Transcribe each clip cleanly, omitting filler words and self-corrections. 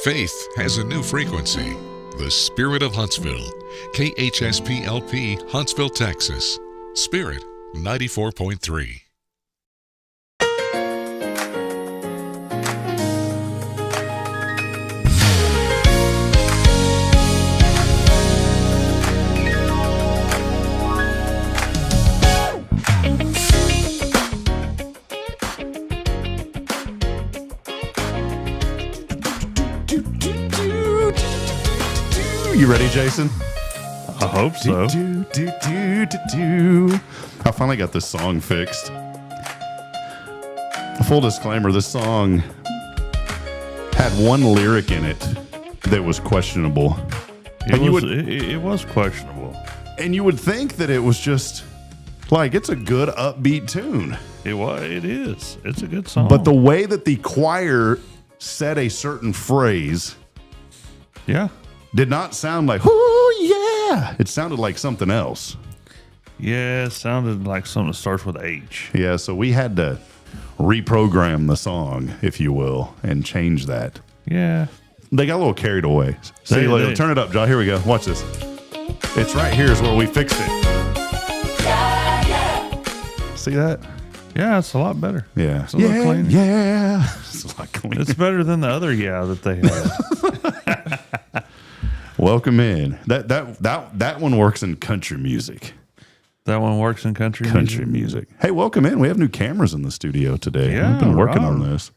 Faith has a new frequency. The Spirit of Huntsville. KHSPLP, Huntsville, Texas. Spirit 94.3. You ready, Jason? I hope so. I finally got this song fixed. Full disclaimer, this song had one lyric in it that was questionable. It was questionable. And you would think that it was just like, it's a good upbeat tune. It is. It's a good song. But the way that the choir said a certain phrase did not sound like, oh yeah. It sounded like something else. Yeah, it sounded like something that starts with H. Yeah, so we had to reprogram the song, if you will, and change that. Yeah. They got a little carried away. See, turn it up, Josh. Here we go. Watch this. It's right here is where we fixed it. See that? Yeah, it's a lot better. Yeah. It's a lot cleaner. Yeah. It's a lot cleaner. It's better than the other that they had. Welcome in. That one works in country music. That one works in country music. Hey, welcome in. We have new cameras in the studio today. Yeah, We've been working on this.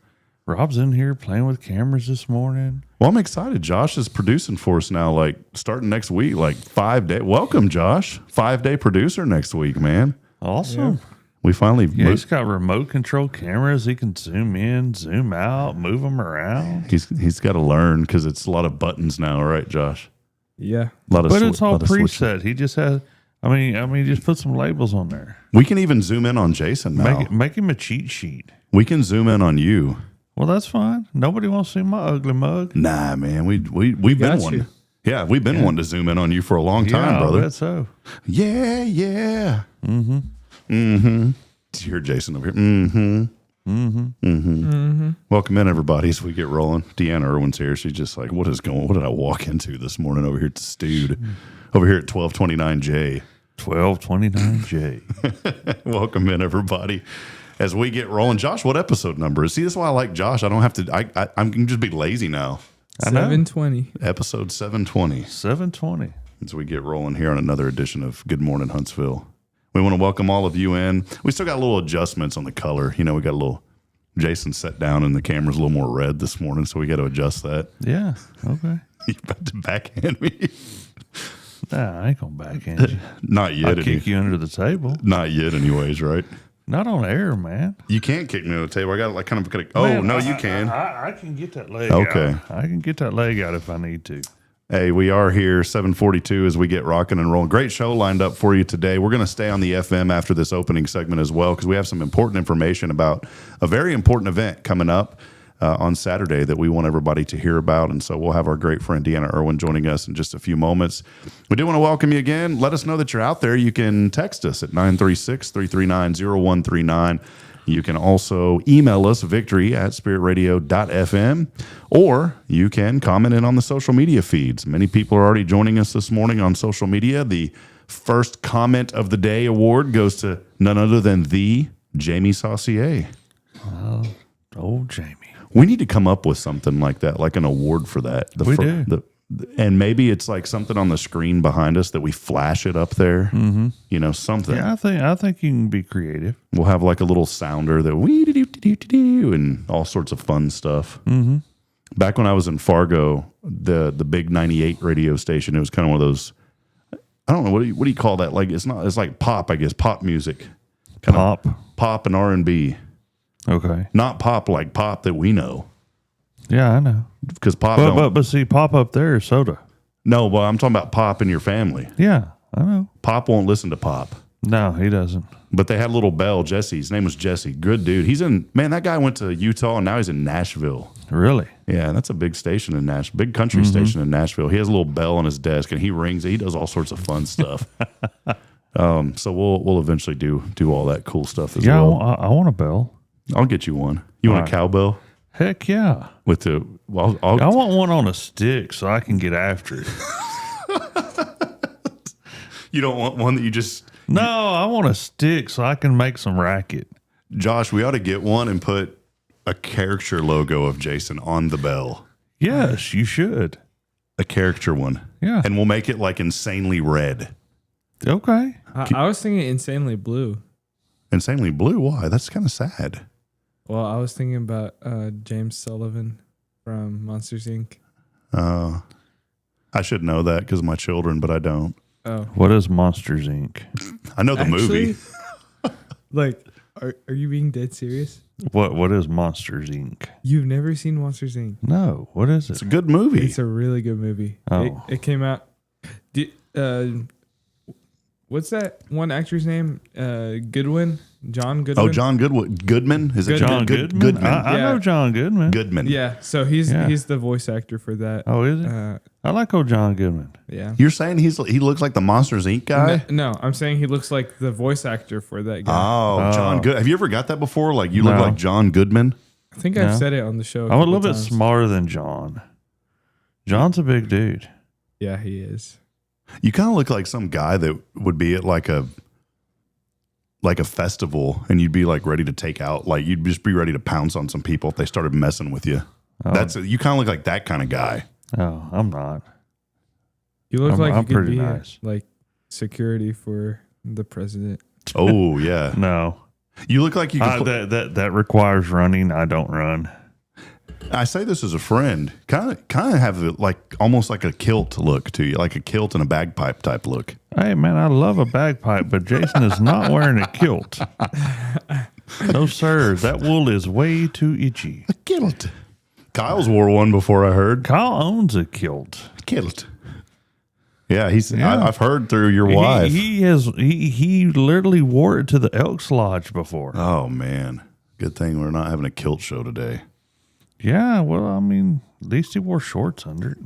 Rob's in here playing with cameras this morning. Well, I'm excited. Josh is producing for us now, like starting next week, like 5 day. Welcome, Josh. 5-day producer next week, man. Awesome. Yeah. We finally he's got remote control cameras. He can zoom in, zoom out, move them around. He's got to learn because it's a lot of buttons now, right, Josh? Yeah. But it's all preset. He just has. I mean, just put some labels on there. We can even zoom in on Jason now. Make him a cheat sheet. We can zoom in on you. Well, that's fine. Nobody wants to see my ugly mug. Nah, man. We've been wanting. Yeah, we've been wanting to zoom in on you for a long time, brother. I bet so. Yeah. Mm-hmm. Mm-hmm. Did you hear Jason over here? Mm-hmm. Mm-hmm. Mm-hmm. Mm-hmm. Welcome in, everybody, as we get rolling. Deanna Irwin's here. She's just like, what did I walk into this morning over here at the Stewed? Over here at 1229J. 1229J. Welcome in, everybody. As we get rolling. Josh, what episode number is? See, that's why I like Josh. I don't have to, I can just be lazy now. 720. Episode 720. 720. As we get rolling here on another edition of Good Morning Huntsville. We want to welcome all of you in. We still got a little adjustments on the color. You know, we got a little, Jason sat down and the camera's a little more red this morning, so we got to adjust that. Yeah, okay. You about to backhand me? Nah, I ain't going to backhand you. Not yet. I'll kick you under the table. Not yet anyways, right? Not on air, man. You can't kick me under the table. I got to like kind of, you can. I can get that leg out. Okay. I can get that leg out if I need to. Hey, we are here, 7:42 as we get rocking and rolling. Great show lined up for you today. We're going to stay on the FM after this opening segment as well because we have some important information about a very important event coming up on Saturday that we want everybody to hear about. And so we'll have our great friend Deanna Irwin joining us in just a few moments. We do want to welcome you again. Let us know that you're out there. You can text us at 936-339-0139. You can also email us, victory@spiritradio.fm, or you can comment in on the social media feeds. Many people are already joining us this morning on social media. The first comment of the day award goes to none other than the Jamie Saucier. Oh, Jamie. We need to come up with something like that, like an award for that. We do. And maybe it's like something on the screen behind us that we flash it up there. Mm-hmm. You know, something. Yeah, I think you can be creative. We'll have like a little sounder that we and all sorts of fun stuff. Mm-hmm. Back when I was in Fargo, the big 98 radio station, it was kind of one of those. I don't know what do you call that? Like it's like pop, I guess, pop music, Pop and R&B. Okay, not pop like pop that we know. Yeah, I know. Because pop, but see, pop up there is soda. No, but I'm talking about pop in your family. Yeah, I know. Pop won't listen to pop. No, he doesn't. But they had a little Bell, Jesse. His name was Jesse. Good dude. That guy went to Utah and now he's in Nashville. Really? Yeah, that's a big station in Nashville. Big country station in Nashville. He has a little bell on his desk and he rings it. He does all sorts of fun stuff. So we'll eventually do all that cool stuff as well. Yeah, I want a bell. I'll get you one. You want a cowbell? Heck yeah. With the I want one on a stick so I can get after it. you don't want one that you just No, I want a stick so I can make some racket. Josh, we ought to get one and put a caricature logo of Jason on the bell. Yes, you should. A caricature one. Yeah. And we'll make it like insanely red. Okay. I was thinking insanely blue. Insanely blue? Why? That's kind of sad. Well, I was thinking about James Sullivan from Monsters Inc. I should know that because of my children, but I don't. Oh, What is Monsters Inc? I know the movie. Like, are you being dead serious? What is Monsters Inc? You've never seen Monsters Inc. No. What is It's it? a good movie. It's a really good movie. Oh. It came out. What's that one actor's name? Goodwin? John Goodwin? Oh, John Goodman? Is it John Goodman? Goodman? I Yeah. know John Goodman. Goodman. Yeah, so he's Yeah. the voice actor for that. Oh, is it? I like old John Goodman. Yeah. You're saying he looks like the Monsters Inc. guy? No, I'm saying he looks like the voice actor for that guy. Oh, John Good. Have you ever got that before? Like you look No. like John Goodman? I think No. I've said it on the show. I'm a couple little bit times. smarter than John. John's a big dude. Yeah, he is. You kind of look like some guy that would be at like a festival, and you'd be like ready to take out, like you'd just be ready to pounce on some people if they started messing with you. Oh. You kind of look like that kind of guy. Oh, I'm not. You look I'm like you could pretty be nice. like security for the president. Oh yeah, No. you look like you. Could That requires running. I don't run. I say this as a friend. Kind of have like almost like a kilt look to you, like a kilt and a bagpipe type look. Hey, man, I love a bagpipe, but Jason is not wearing a kilt. No, sir. That wool is way too itchy. A kilt. Kyle's wore one before. I heard Kyle owns a kilt. kilt. Yeah, Yeah. I've heard through your wife. He literally wore it to the Elks Lodge before. Oh man, good thing we're not having a kilt show today. Yeah, well, I mean, at least he wore shorts under it.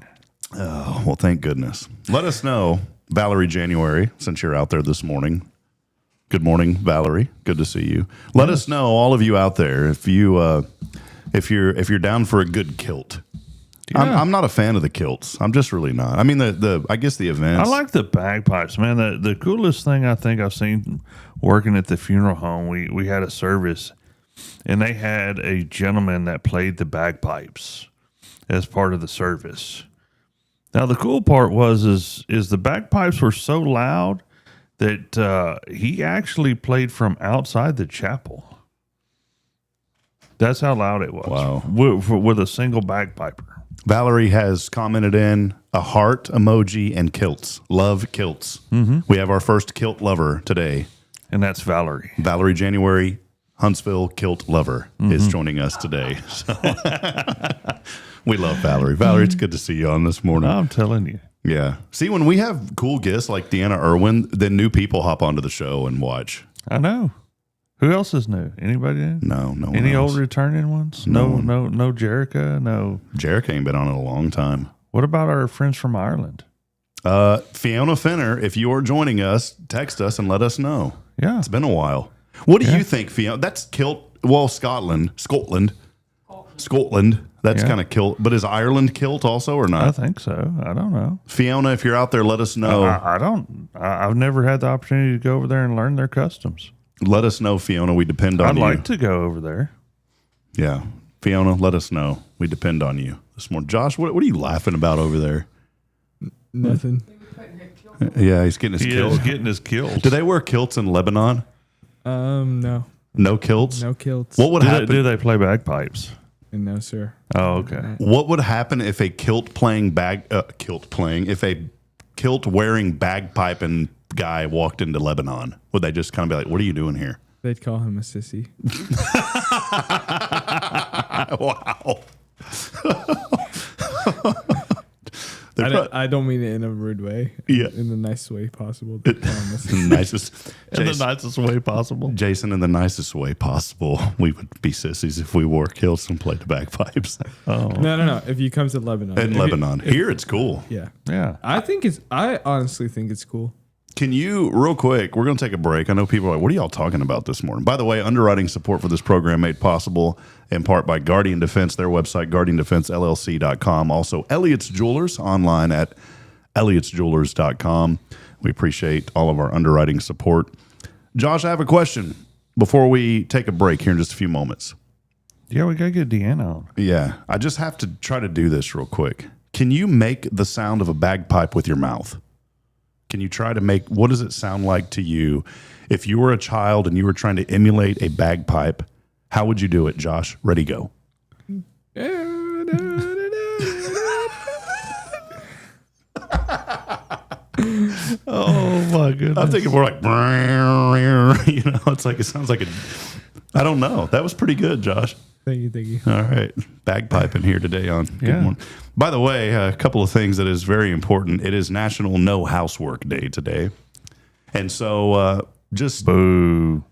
Oh, well, thank goodness. Let us know, Valerie January, since you're out there this morning. Good morning, Valerie. Good to see you. Let us know, all of you out there, if you're down for a good kilt. Yeah. I'm not a fan of the kilts. I'm just really not. I mean, I guess the events. I like the bagpipes, man. The coolest thing I think I've seen working at the funeral home, we had a service, and they had a gentleman that played the bagpipes as part of the service. Now, the cool part is the bagpipes were so loud that he actually played from outside the chapel. That's how loud it was. Wow. With a single bagpiper. Valerie has commented in a heart emoji and kilts. Love kilts. Mm-hmm. We have our first kilt lover today. And that's Valerie. Valerie January, Huntsville kilt lover, is joining us today. So we love Valerie. Valerie, it's good to see you on this morning. I'm telling you. Yeah. See, when we have cool guests like Deanna Irwin, then new people hop onto the show and watch. I know. Who else is new? Anybody new? No one Any else. old returning ones? No No, one. no Jerica. No. Jarek ain't been on in a long time. What about our friends from Ireland? Fiona Finner, if you are joining us, text us and let us know. Yeah. It's been a while. What do Yeah. you think, Fiona? That's kilt. Well, Scotland. That's Yeah. kind of kilt. But is Ireland kilt also or I not? think so. I don't know. Fiona, if you're out there, let us know. I don't. I've never had the opportunity to go over there and learn their customs. Let us know, Fiona. We depend on I'd you. like to go over there. Yeah. Fiona, let us know. We depend on you this morning. Josh, what are you laughing about over there? Nothing. Yeah, he's getting his He kilt. is getting his kilt. Do they wear kilts in Lebanon? No. No kilts? No kilts. What would happen? Do they play bagpipes? No, sir. Oh, okay. What would happen if a kilt wearing bagpipe and guy walked into Lebanon? Would they just kind of be like, "What are you doing here?" They'd call him a sissy. Wow. I don't mean it in a rude way. Yeah. In the nicest way possible. They'd call him a sissy. nicest, In the Jason, nicest way possible. Jason, in the nicest way possible. We would be sissies if we wore kilts and played the bagpipes No. If you come to Lebanon. in Lebanon. Here, it's cool. Yeah. Yeah. I honestly think it's cool. Can you, real quick, we're going to take a break. I know people are like, what are y'all talking about this morning? By the way, underwriting support for this program made possible in part by Guardian Defense, their website, guardiandefensellc.com. Also, Elliott's Jewelers online at elliotsjewelers.com. We appreciate all of our underwriting support. Josh, I have a question before we take a break here in just a few moments. Yeah, we got to get Deanna on. Yeah, I just have to try to do this real quick. Can you make the sound of a bagpipe with your mouth? Can you try to make, what does it sound like to you if you were a child and you were trying to emulate a bagpipe? How would you do it, Josh? Ready, go. Oh my goodness! I'm thinking more like, it's like, it sounds like a, I don't know. That was pretty good, Josh. Thank you. All right. Bagpipe in here today on Good Yeah. Morning. By the way, a couple of things that is very important. It is National No Housework Day today. And so just Boo.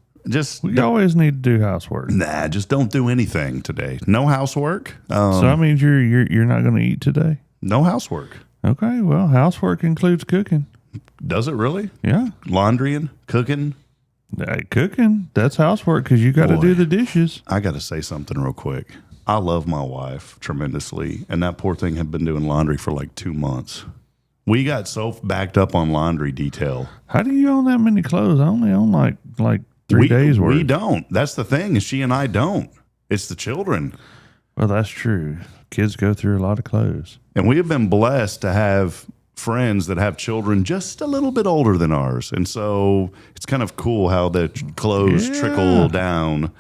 We always need to do housework. just don't do anything today. No housework. So that means you're not going to eat today? No housework. Okay, well, housework includes cooking. Does it really? Yeah. Laundrying, cooking. Cooking, that's housework because you got to Boy. do the dishes. I got to say something real quick. I love my wife tremendously, and that poor thing had been doing laundry for like 2 months. We got so backed up on laundry detail. How do you own that many clothes? I only own like 3 days worth. We don't. That's the thing, is she and I don't. It's the children. Well, that's true. Kids go through a lot of clothes. And we have been blessed to have friends that have children just a little bit older than ours. And so it's kind of cool how the clothes trickle down.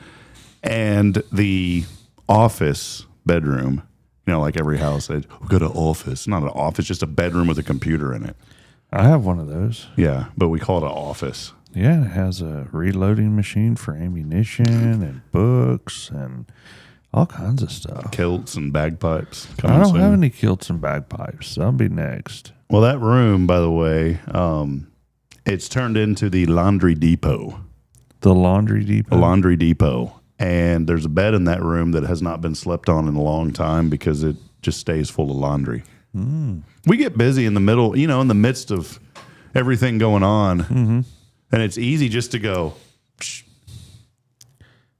And the office bedroom, like every house said, we've got an office. Not an office, just a bedroom with a computer in it. I have one of those. Yeah, but we call it an office. Yeah, it has a reloading machine for ammunition and books and all kinds of stuff. Kilts and bagpipes. I don't have any kilts and bagpipes. That'll be next. Well, that room, by the way, it's turned into the laundry depot. The laundry depot? A laundry depot. And there's a bed in that room that has not been slept on in a long time because it just stays full of laundry. We get busy in the middle, in the midst of everything going on. Mm-hmm. And it's easy just to go, psh.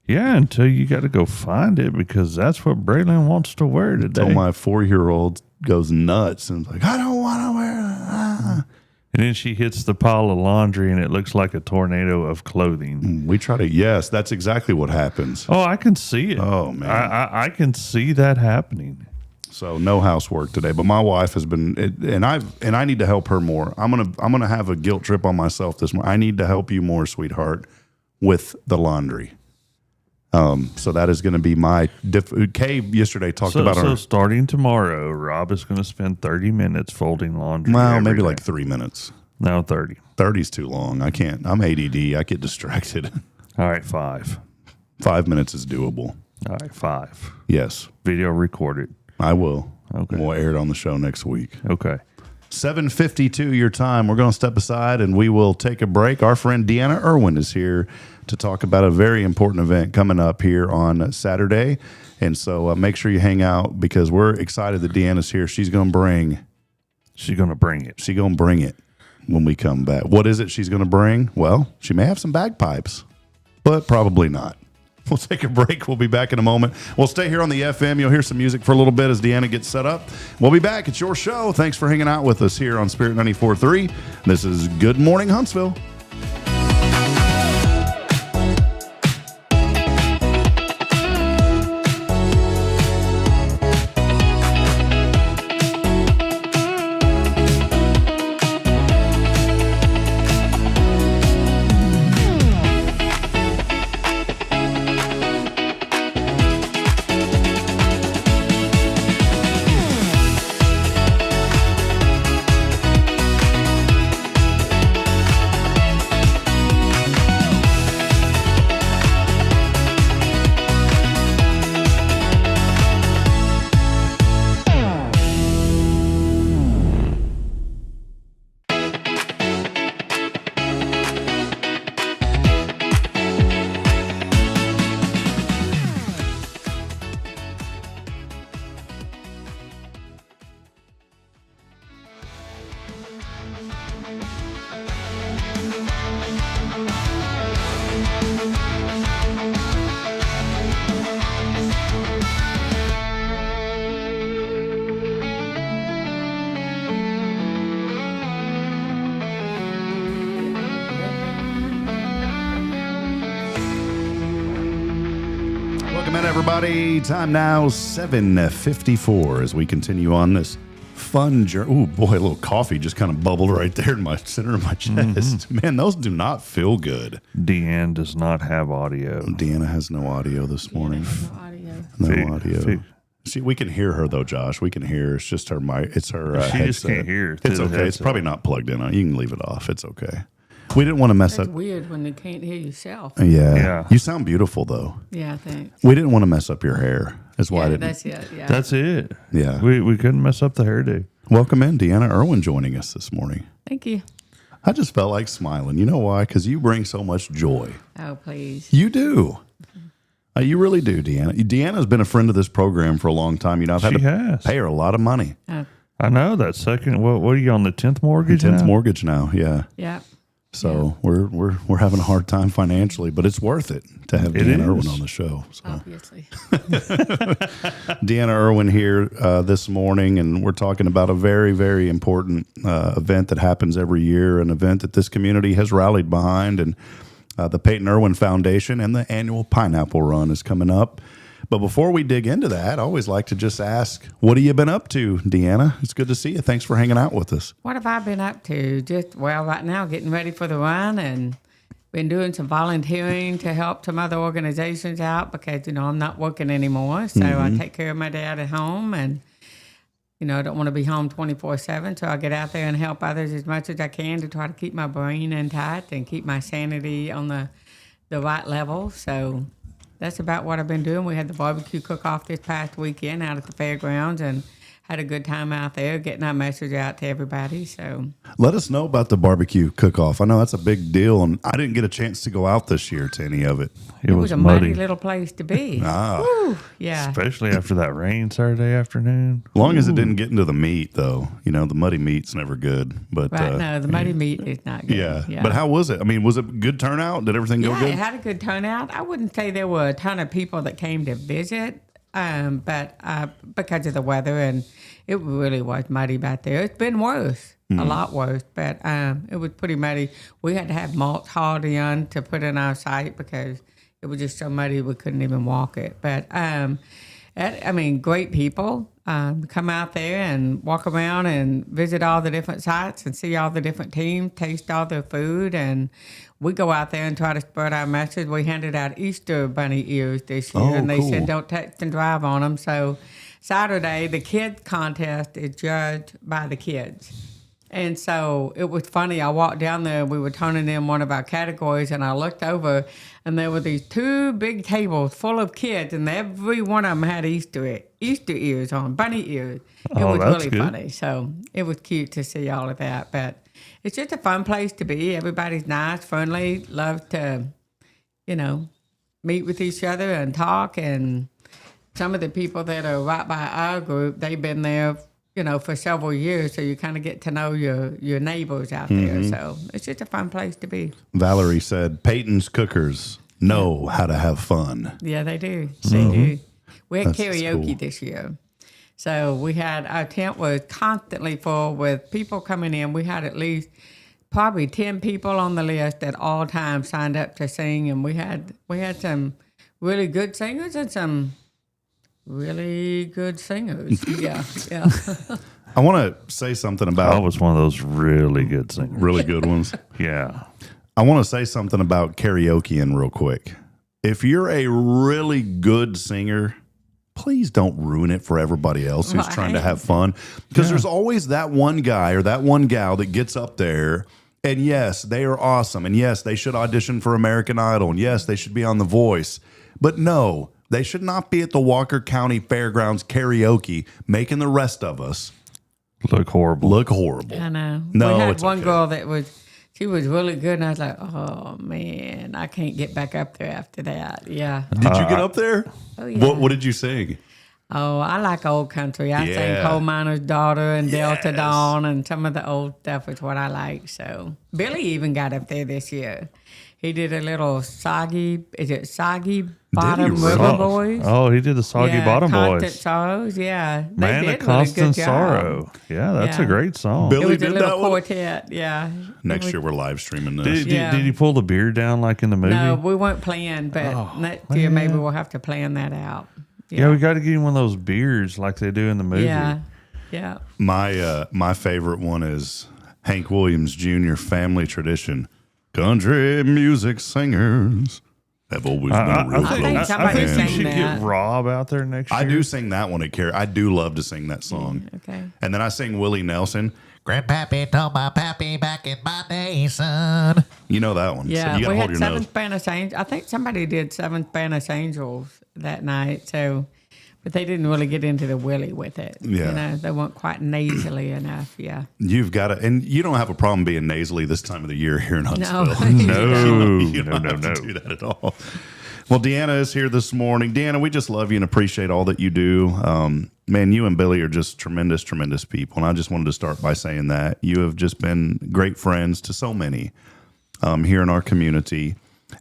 Yeah, until you got to go find it because that's what Braylon wants to wear today. Until my 4-year-old goes nuts and is like, I don't want to wear that. And then she hits the pile of laundry and it looks like a tornado of clothing. We try to, yes, that's exactly what happens. Oh, I can see it. Oh, man. I can see that happening. So no housework today, but my wife has been, and I need to help her more. I'm gonna have a guilt trip on myself this morning. I need to help you more, sweetheart, with the laundry. So that is going to be my Kay yesterday talked about So our, starting tomorrow, Rob is going to spend 30 minutes folding laundry. well, every maybe day. like 3 minutes. No, 30. 30's too long. I can't. I'm ADD. I get distracted. All right, 5. 5 minutes is doable. All right, 5. Yes, Video recorded. I will. Okay. We'll air it on the show next week. Okay. 7:52 your time. We're going to step aside and we will take a break. Our friend Deanna Irwin is here to talk about a very important event coming up here on Saturday. And so make sure you hang out because we're excited that Deanna's here. She's going to bring it when we come back. What is it she's going to bring? Well, she may have some bagpipes, but probably not. We'll take a break. We'll be back in a moment. We'll stay here on the FM. You'll hear some music for a little bit as Deanna gets set up. We'll be back. It's your show. Thanks for hanging out with us here on Spirit 94.3. This is Good Morning Huntsville. everybody. Time now 7:54 as we continue on this fun journey. Oh boy, a little coffee just kind of bubbled right there in my center of my chest. Man, those do not feel good. Deanne does not have audio. Deanna has no audio this morning. No audio. No audio. See, we can hear her though, Josh. We can hear her. It's just her mic. It's her She headset. just can't hear. It's okay. It's probably not plugged in. You can leave it off. It's okay. We didn't want to mess That's up. weird when you can't hear yourself. Yeah. You sound beautiful though. Yeah, thanks. We didn't want to mess up your hair. That's why I didn't. That's it. Yeah. That's it. Yeah. We couldn't mess up the hairdo. Welcome in, Deanna Irwin, joining us this morning. Thank you. I just felt like smiling. You know why? Because you bring so much joy. Oh, please. You do. You really do, Deanna. Deanna's been a friend of this program for a long time. You know, I've had She to has. pay her a lot of money. I know that second. What are you on the 10th mortgage? 10th now? mortgage now, yeah. Yeah. So we're having a hard time financially, but it's worth it to have It Deanna is. Irwin on the show. So Obviously. Deanna Irwin here this morning, and we're talking about a very, very important event that happens every year, an event that this community has rallied behind, and the Peyton Irwin Foundation and the annual Pineapple Run is coming up. But before we dig into that, I always like to just ask, what have you been up to, Deanna? It's good to see you. Thanks for hanging out with us. What have I been up to? Right now, getting ready for the run and been doing some volunteering to help some other organizations out because, I'm not working anymore. So I take care of my dad at home and, I don't want to be home 24/7. So I get out there and help others as much as I can to try to keep my brain intact and keep my sanity on the right level. So that's about what I've been doing. We had the barbecue cook-off this past weekend out at the fairgrounds and had a good time out there getting our message out to everybody. So Let us know about the barbecue cook-off. I know that's a big deal, and I didn't get a chance to go out this year to any of it. It was a muddy. muddy little place to be. Ah. Yeah. Especially after that rain Saturday afternoon. As long as it didn't get into the meat, though. The muddy meat's never good. But Right, no, the muddy meat is not good. yeah. But how was it? I mean, was it good turnout? Did everything go Yeah, good? it had a good turnout. I wouldn't say there were a ton of people that came to visit, but because of the weather, and it really was muddy back there. It's been worse, a lot worse, but it was pretty muddy. We had to have mulch hauled in to put in our site because it was just so muddy we couldn't even walk it. But great people. Come out there and walk around and visit all the different sites and see all the different teams, taste all their food, and we go out there and try to spread our message. We handed out Easter bunny ears this year, and they cool. said don't text and drive on them. So Saturday, the kids contest is judged by the kids. And so it was funny. I walked down there. We were turning in one of our categories, and I looked over, and there were these two big tables full of kids, and every one of them had Easter ears on, bunny ears. It was that's really good. funny. So it was cute to see all of that. But it's just a fun place to be. Everybody's nice, friendly, love to, meet with each other and talk. And some of the people that are right by our group, they've been there for several years, so you kind of get to know your neighbors out there. So it's just a fun place to be. Valerie said, Peyton's cookers know how to have fun. Yeah, they do. They do. We had That's karaoke cool. this year. So our tent was constantly full with people coming in. We had at least probably 10 people on the list at all times signed up to sing, and we had some really good singers and some really good singers. Yeah. I want to say something I about was one of those really good singers. really good ones. Yeah. I want to say something about karaokeing real quick. If you're a really good singer, please don't ruin it for everybody else who's trying to Right. have fun. Because there's always that one guy or that one gal that gets up there, and yes, they are awesome. And yes, they should audition for American Idol. And yes, they should be on The Voice. But no, they should not be at the Walker County Fairgrounds karaoke making the rest of us Look horrible. look horrible. I know. No, we had it's one okay. girl she was really good, and I was like, oh man, I can't get back up there after that. Yeah. Did you get up there? Oh, yeah. What did you sing? Oh, I like old country. I Yeah. sang Coal Miner's Daughter and Delta Yes. Dawn, and some of the old stuff is what I like. So Billy even got up there this year. He did a little Soggy Bottom really? River Boys. Oh, he did the Soggy Bottom Constant Boys. Sorrows, yeah. They Man did of a Constant really good job. Sorrow. Yeah, that's a Yeah. great song. Bill- It was a did little that one? quartet, yeah. Next year we're live streaming this. Did, Yeah. did he pull the beard down like in the movie? No, we weren't playing, but next year maybe we'll have to plan that out. Yeah, we got to get him one of those beards like they do in the movie. Yeah, yeah. My favorite one is Hank Williams Jr. Family Tradition. Country music singers have always been a real I think close somebody you band. sang should that. get Rob out there next year. I do sing that one at Carrie. I do love to sing that song. Okay. And then I sing Willie Nelson. Grandpappy told my pappy back in my day, son. You know that one. Yeah, so you got we to hold had your Seventh nose. Spanish Angels. I think somebody did Seventh Spanish Angels that night. So, but they didn't really get into the Willie with it. Yeah. You know, they weren't quite nasally enough. Yeah. You've got to, and you don't have a problem being nasally this time of the year here in Huntsville. No, You don't have to do that at all. Well, Deanna is here this morning. Deanna, we just love you and appreciate all that you do. Man, you and Billy are just tremendous, tremendous people. And I just wanted to start by saying that. You have just been great friends to so many here in our community.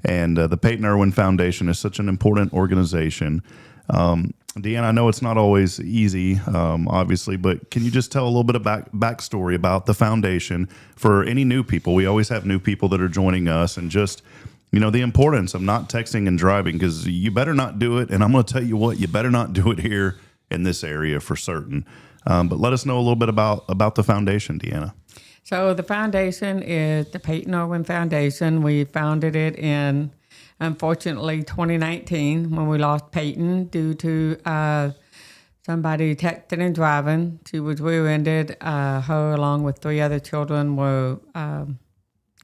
And the Peyton Irwin Foundation is such an important organization. Deanna, I know it's not always easy, obviously, but can you just tell a little bit about backstory about the foundation for any new people? We always have new people that are joining us, and just, you know, the importance of not texting and driving, because you better not do it. And I'm going to tell you what, you better not do it here in this area for certain. But let us know a little bit about the foundation, Deanna. So the foundation is the Peyton Irwin Foundation. We founded it in, unfortunately, 2019 when we lost Peyton due to somebody texting and driving. She was rear-ended. Her, along with 3 other children, were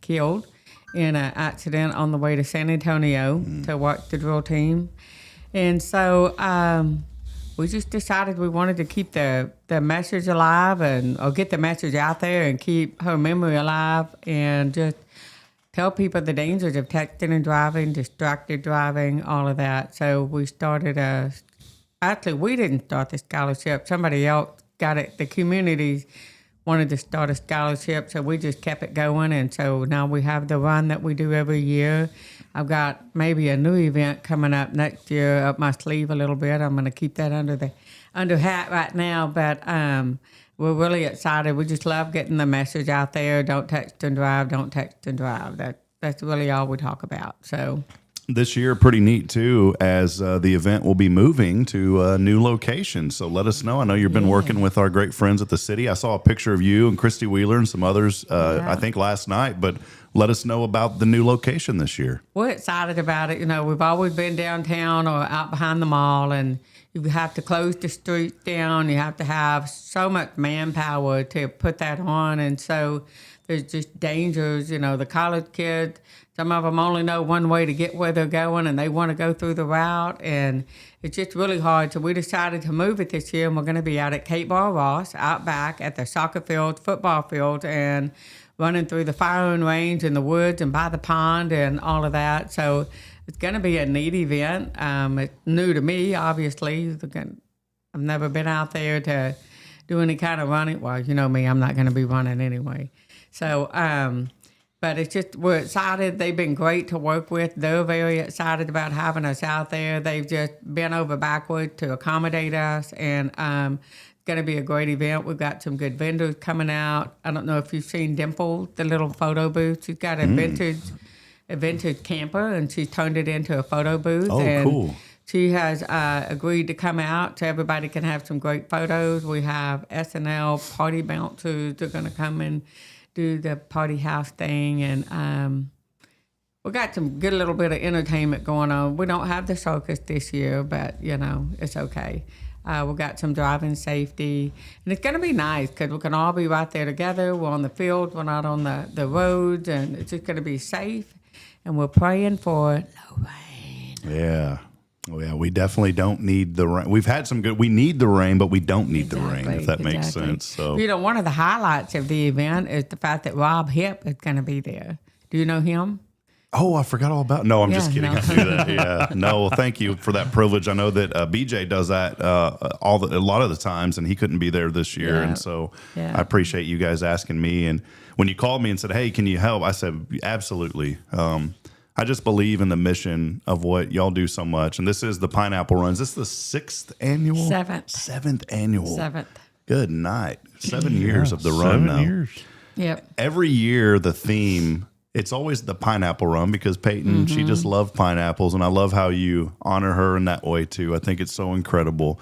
killed in an accident on the way to San Antonio to watch the drill team. And so we just decided we wanted to keep the message alive or get the message out there and keep her memory alive and just tell people the dangers of texting and driving, distracted driving, all of that. So we started actually we didn't start the scholarship. Somebody else got it. The community wanted to start a scholarship, so we just kept it going. And so now we have the run that we do every year. I've got maybe a new event coming up next year up my sleeve a little bit. I'm going to keep that under hat right now, but we're really excited. We just love getting the message out there. Don't text and drive. Don't text and drive. That's really all we talk about. So This year, pretty neat too, as the event will be moving to a new location. So let us know. I know you've been working with our great friends at the city. I saw a picture of you and Christy Wheeler and some others, I think last night, but let us know about the new location this year. we're excited about it. You know, we've always been downtown or out behind the mall, and you have to close the streets down. You have to have so much manpower to put that on. And so there's just dangers. You know, the college kids, some of them only know one way to get where they're going, and they want to go through the route. And it's just really hard. So we decided to move it this year, and we're going to be out at Cape Bar Ross, out back at the soccer field, football field, and running through the firing range in the woods and by the pond and all of that. So it's going to be a neat event. It's new to me, obviously. I've never been out there to do any kind of running. Well, you know me, I'm not going to be running anyway. So, but it's just, we're excited. They've been great to work with. They're very excited about having us out there. They've just bent over backward to accommodate us. And it's going to be a great event. We've got some good vendors coming out. I don't know if you've seen Dimple, the little photo booth. She's got a vintage camper, and she's turned it into a photo booth. Oh, and cool. she has agreed to come out so everybody can have some great photos. We have SNL party bouncers. They're going to come and do the party house thing. And we got some good little bit of entertainment going on. We don't have the circus this year, but, you know, it's okay. We got some driving safety. And it's going to be nice because we can all be right there together. We're on the field. We're not on the roads. And it's just going to be safe. And we're praying for no rain. Yeah. Oh, yeah, we definitely don't need the rain. We've had some good, we need the rain, but we don't need the rain, if that makes sense. So, you know, one of the highlights of the event is the fact that Rob Hipp is going to be there. Do you know him? oh, I forgot all about, no, I'm just kidding. no. I knew that. Yeah. No, well, thank you for that privilege. I know that BJ does that a lot of the times, and he couldn't be there this year. Yeah. And so Yeah. I appreciate you guys asking me. And when you called me and said, hey, can you help? I said, absolutely. I just believe in the mission of what y'all do so much. And this is the Pineapple Runs. This is the 6th annual? Seventh annual. Seventh. Good night. 7 years of the run 7 now. years. Yep. Every year, the theme, it's always the pineapple run because Peyton, she just loved pineapples. And I love how you honor her in that way too. I think it's so incredible.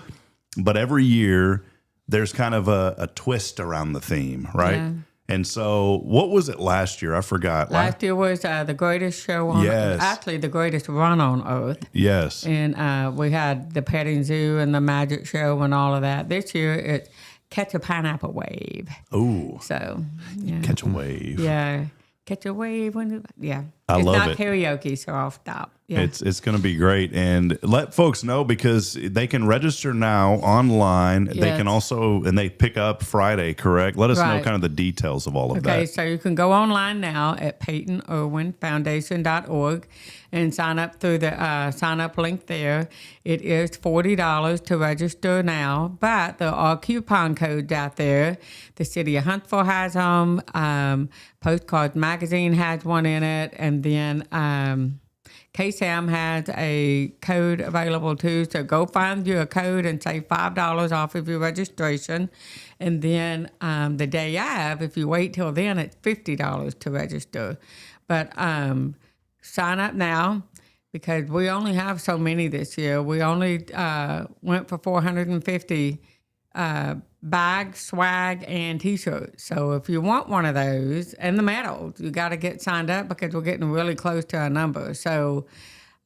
But every year, there's kind of a twist around the theme, right? Yeah. And so, what was it last year? I forgot. Last year was the greatest show on Yes. actually the greatest run on earth. Yes. And we had the petting zoo and the magic show and all of that. This year it's Catch a Pineapple Wave. Ooh, So yeah. catch a wave. Yeah. Catch a wave when it's I love not it. karaoke, so I'll stop. Yeah. It's going to be great. And let folks know because they can register now online. They Yes. can also, and they pick up Friday, correct? Let us know Right. kind of the details of all of Okay, that. so you can go online now at Peyton Irwin Foundation.org and sign up through the sign up link there. It is $40 to register now, but there are coupon codes out there. The city of Huntsville has them. Postcards Magazine has one in it, and then KSAM has a code available too. So go find your code and save $5 off of your registration. And then the day of, if you wait till then, it's $50 to register. But sign up now because we only have so many this year. We only went for 450 bags, swag, and T-shirts. So if you want one of those and the medals, you got to get signed up because we're getting really close to our number. So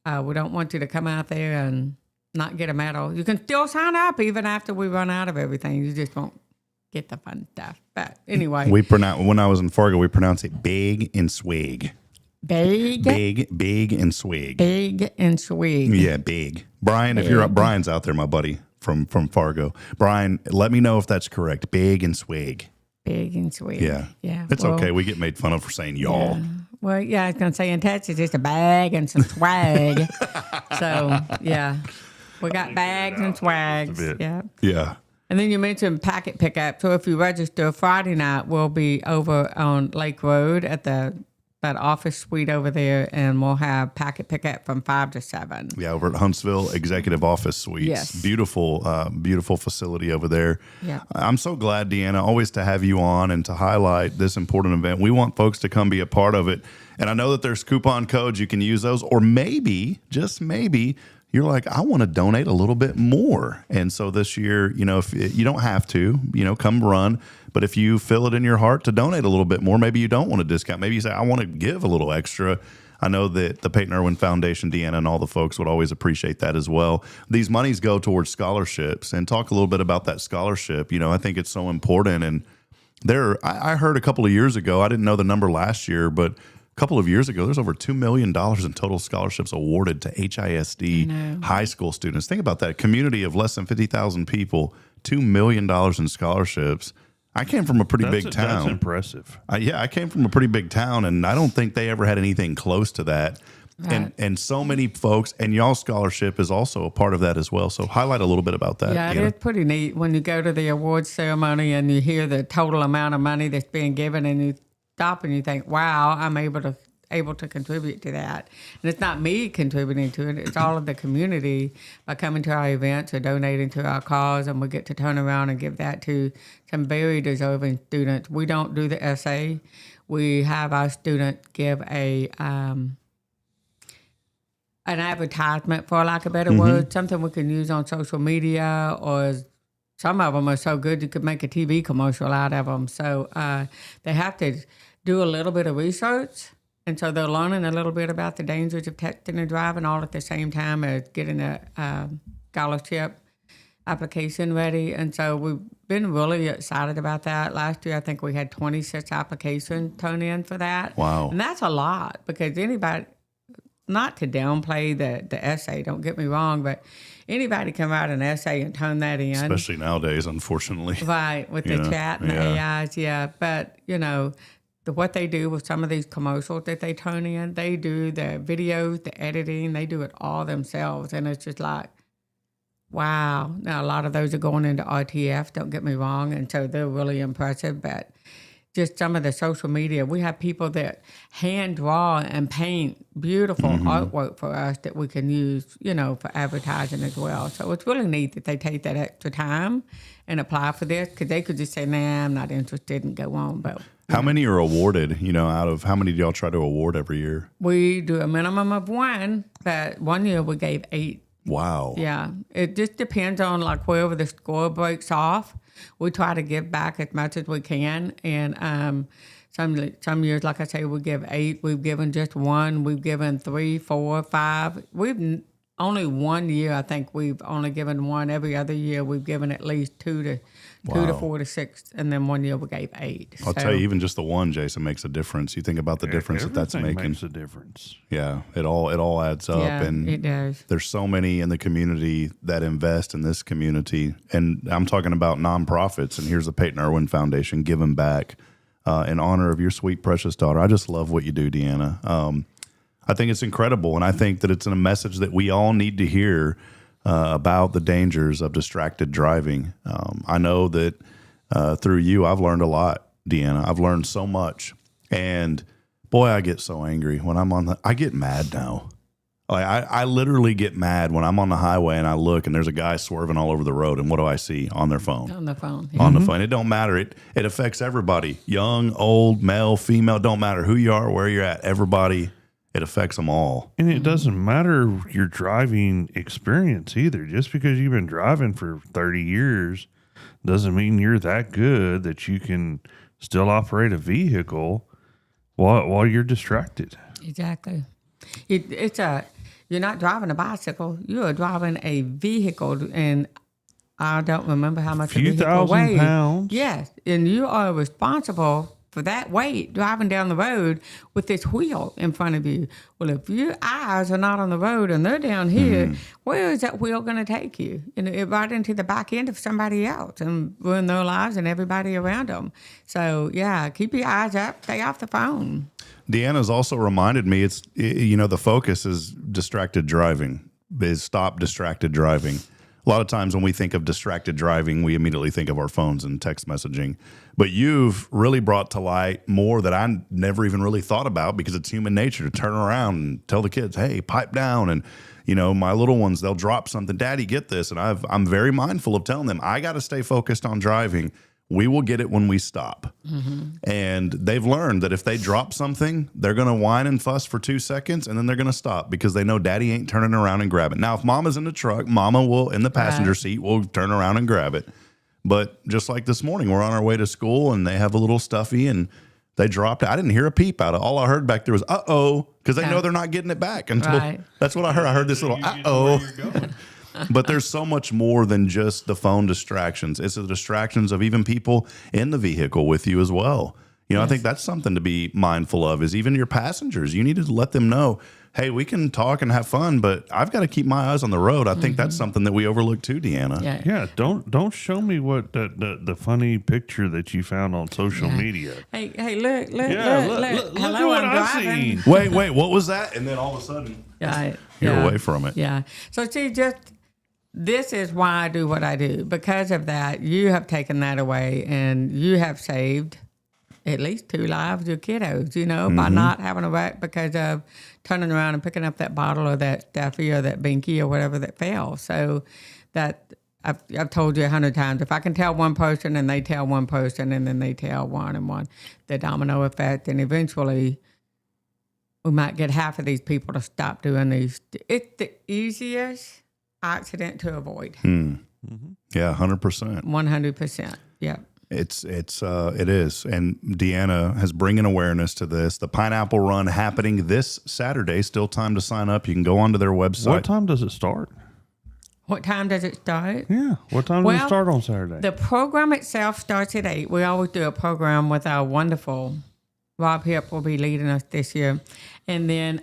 we don't want you to come out there and not get a medal. You can still sign up even after we run out of everything. You just won't get the fun stuff. But anyway, When I was in Fargo, we pronounce it big and swig. big Big and swig. and swig. Yeah, big. Brian, if you're Brian's out there, my buddy from Fargo. Brian, let me know if that's correct. Big and swig. Big and swig. Yeah. Yeah. It's well, okay. We get made fun of for saying y'all. Yeah. Well, yeah, I was going to say in Texas, it's a bag and some swag. So, yeah, we got bags and swags. bit. Yeah. Yeah. And then you mentioned packet pickup. So if you register Friday night, we'll be over on Lake Road at that office suite over there, and we'll have packet pickup from 5 to 7. Yeah, over at Huntsville Executive Office Suites. Yes. Beautiful facility over there. Yeah. I'm so glad, Deanna, always to have you on and to highlight this important event. We want folks to come be a part of it. And I know that there's coupon codes. You can use those. Or maybe, just maybe, you're like, I want to donate a little bit more. And so this year, if you don't have to, come run. But if you feel it in your heart to donate a little bit more, maybe you don't want a discount. Maybe you say, I want to give a little extra. I know that the Peyton Irwin Foundation, Deanna, and all the folks would always appreciate that as well. These monies go towards scholarships. And talk a little bit about that scholarship. I think it's so important. And I heard a couple of years ago, I didn't know the number last year, but a couple of years ago, there's over $2 million in total scholarships awarded to HISD high school students. Think about that. A community of less than 50,000 people, $2 million in scholarships. I came from a pretty big town. That's impressive. I came from a pretty big town, and I don't think they ever had anything close to that. Right. And so many folks, and y'all's scholarship is also a part of that as well. So highlight a little bit about that. Yeah, Deanna. it is pretty neat when you go to the awards ceremony and you hear the total amount of money that's being given, and you stop and you think, wow, I'm able to contribute to that. And it's not me contributing to it, it's all of the community by coming to our events or donating to our cause, and we get to turn around and give that to some very deserving students. We don't do the essay. We have our students give an advertisement, for lack of a better word, something we can use on social media, or some of them are so good you could make a TV commercial out of them. So they have to do a little bit of research. And so they're learning a little bit about the dangers of texting and driving, all at the same time as getting a scholarship application ready. And so we've been really excited about that. Last year, I think we had 26 applications turn in for that. Wow. And that's a lot, because anybody, not to downplay the essay, don't get me wrong, but anybody can write an essay and turn that in. Especially nowadays, unfortunately. Right, with the chat and the AIs, yeah. But, what they do with some of these commercials that they turn in, they do the videos, the editing, they do it all themselves. And it's just like, wow. Now, a lot of those are going into RTF, don't get me wrong. And so they're really impressive. But just some of the social media. We have people that hand draw and paint beautiful artwork for us that we can use, for advertising as well. So it's really neat that they take that extra time and apply for this, because they could just say, nah, I'm not interested, and go on. But How many are awarded? Out of how many do y'all try to award every year? we do a minimum of 1, but one year we gave 8. Wow. Yeah, it just depends on like wherever the score breaks off. We try to give back as much as we can, and some years, like I say, we give 8. We've given just 1. We've given 3, 4, 5. We've only 1 year. I think we've only given 1. Every other year, we've given at least 2 to 4 to 6, and then 1 year we gave 8. I'll tell you, even just the one, Jason, makes a difference. You think about the difference that's Everything making. makes a difference. Yeah, it all adds up, Yeah, and it does. there's so many in the community that invest in this community, and I'm talking about nonprofits. And here's the Peyton Irwin Foundation giving back in honor of your sweet, precious daughter. I just love what you do, Deanna. I think it's incredible, and I think that it's a message that we all need to hear about the dangers of distracted driving. I know that through you, I've learned a lot, Deanna. I've learned so much, and boy, I get so angry when I get mad now. Like I literally get mad when I'm on the highway and I look and there's a guy swerving all over the road, and what do I see? On their phone. On the phone. On the phone. It don't matter. It affects everybody. Young, old, male, female, don't matter who you are, where you're at. Everybody, it affects them all. And it doesn't matter your driving experience either. Just because you've been driving for 30 years doesn't mean you're that good that you can still operate a vehicle while you're distracted. Exactly. You're not driving a bicycle. You are driving a vehicle, and I don't remember how much a vehicle thousand weighs. pounds. Yes, and you are responsible for that weight driving down the road with this wheel in front of you. Well, if your eyes are not on the road and they're down here, where is that wheel going to take you? Right into the back end of somebody else and ruin their lives and everybody around them. So, yeah, keep your eyes up. Stay off the phone. Deanna's also reminded me it's, the focus is distracted driving, is stop distracted driving. A lot of times when we think of distracted driving, we immediately think of our phones and text messaging. But you've really brought to light more that I never even really thought about, because it's human nature to turn around and tell the kids, hey, pipe down. And, my little ones, they'll drop something. Daddy, get this. And I'm very mindful of telling them, I got to stay focused on driving. We will get it when we stop. And they've learned that if they drop something, they're going to whine and fuss for 2 seconds, and then they're going to stop because they know daddy ain't turning around and grab it. Now, if mama's in the truck, mama will, in the passenger seat, will turn around and grab it. But just like this morning, we're on our way to school and they have a little stuffy and they dropped it. I didn't hear a peep out of it. All I heard back there was, uh-oh, because they know they're not getting it back until, that's what I heard. I heard this little, uh-oh. But there's so much more than just the phone distractions. It's the distractions of even people in the vehicle with you as well. I think that's something to be mindful of, is even your passengers. You need to let them know, hey, we can talk and have fun, but I've got to keep my eyes on the road. I think that's something that we overlook too, Deanna. Yeah, don't show me what the funny picture that you found on social media. Hey, look. Look Hello, at what I'm I've driving. seen. Wait, what was that? And then all of a sudden, you're away from it. Yeah. So see, this is why I do what I do. Because of that, you have taken that away, and you have saved at least 2 lives of your kiddos, by not having a wreck because of turning around and picking up that bottle or that stuffy or that binky or whatever that fell. So that I've told you 100 times, if I can tell one person and they tell one person and then they tell one and one, the domino effect, and eventually we might get half of these people to stop doing these. It's the easiest accident to avoid. Yeah, 100%. 100%. Yeah. It is. And Deanna has bringing awareness to this. The Pineapple Run happening this Saturday. Still time to sign up. You can go onto their website. What time does it start? What time does it start? Yeah. What time does it start on Saturday? The program itself starts at 8. We always do a program with our wonderful Rob Hipp will be leading us this year. And then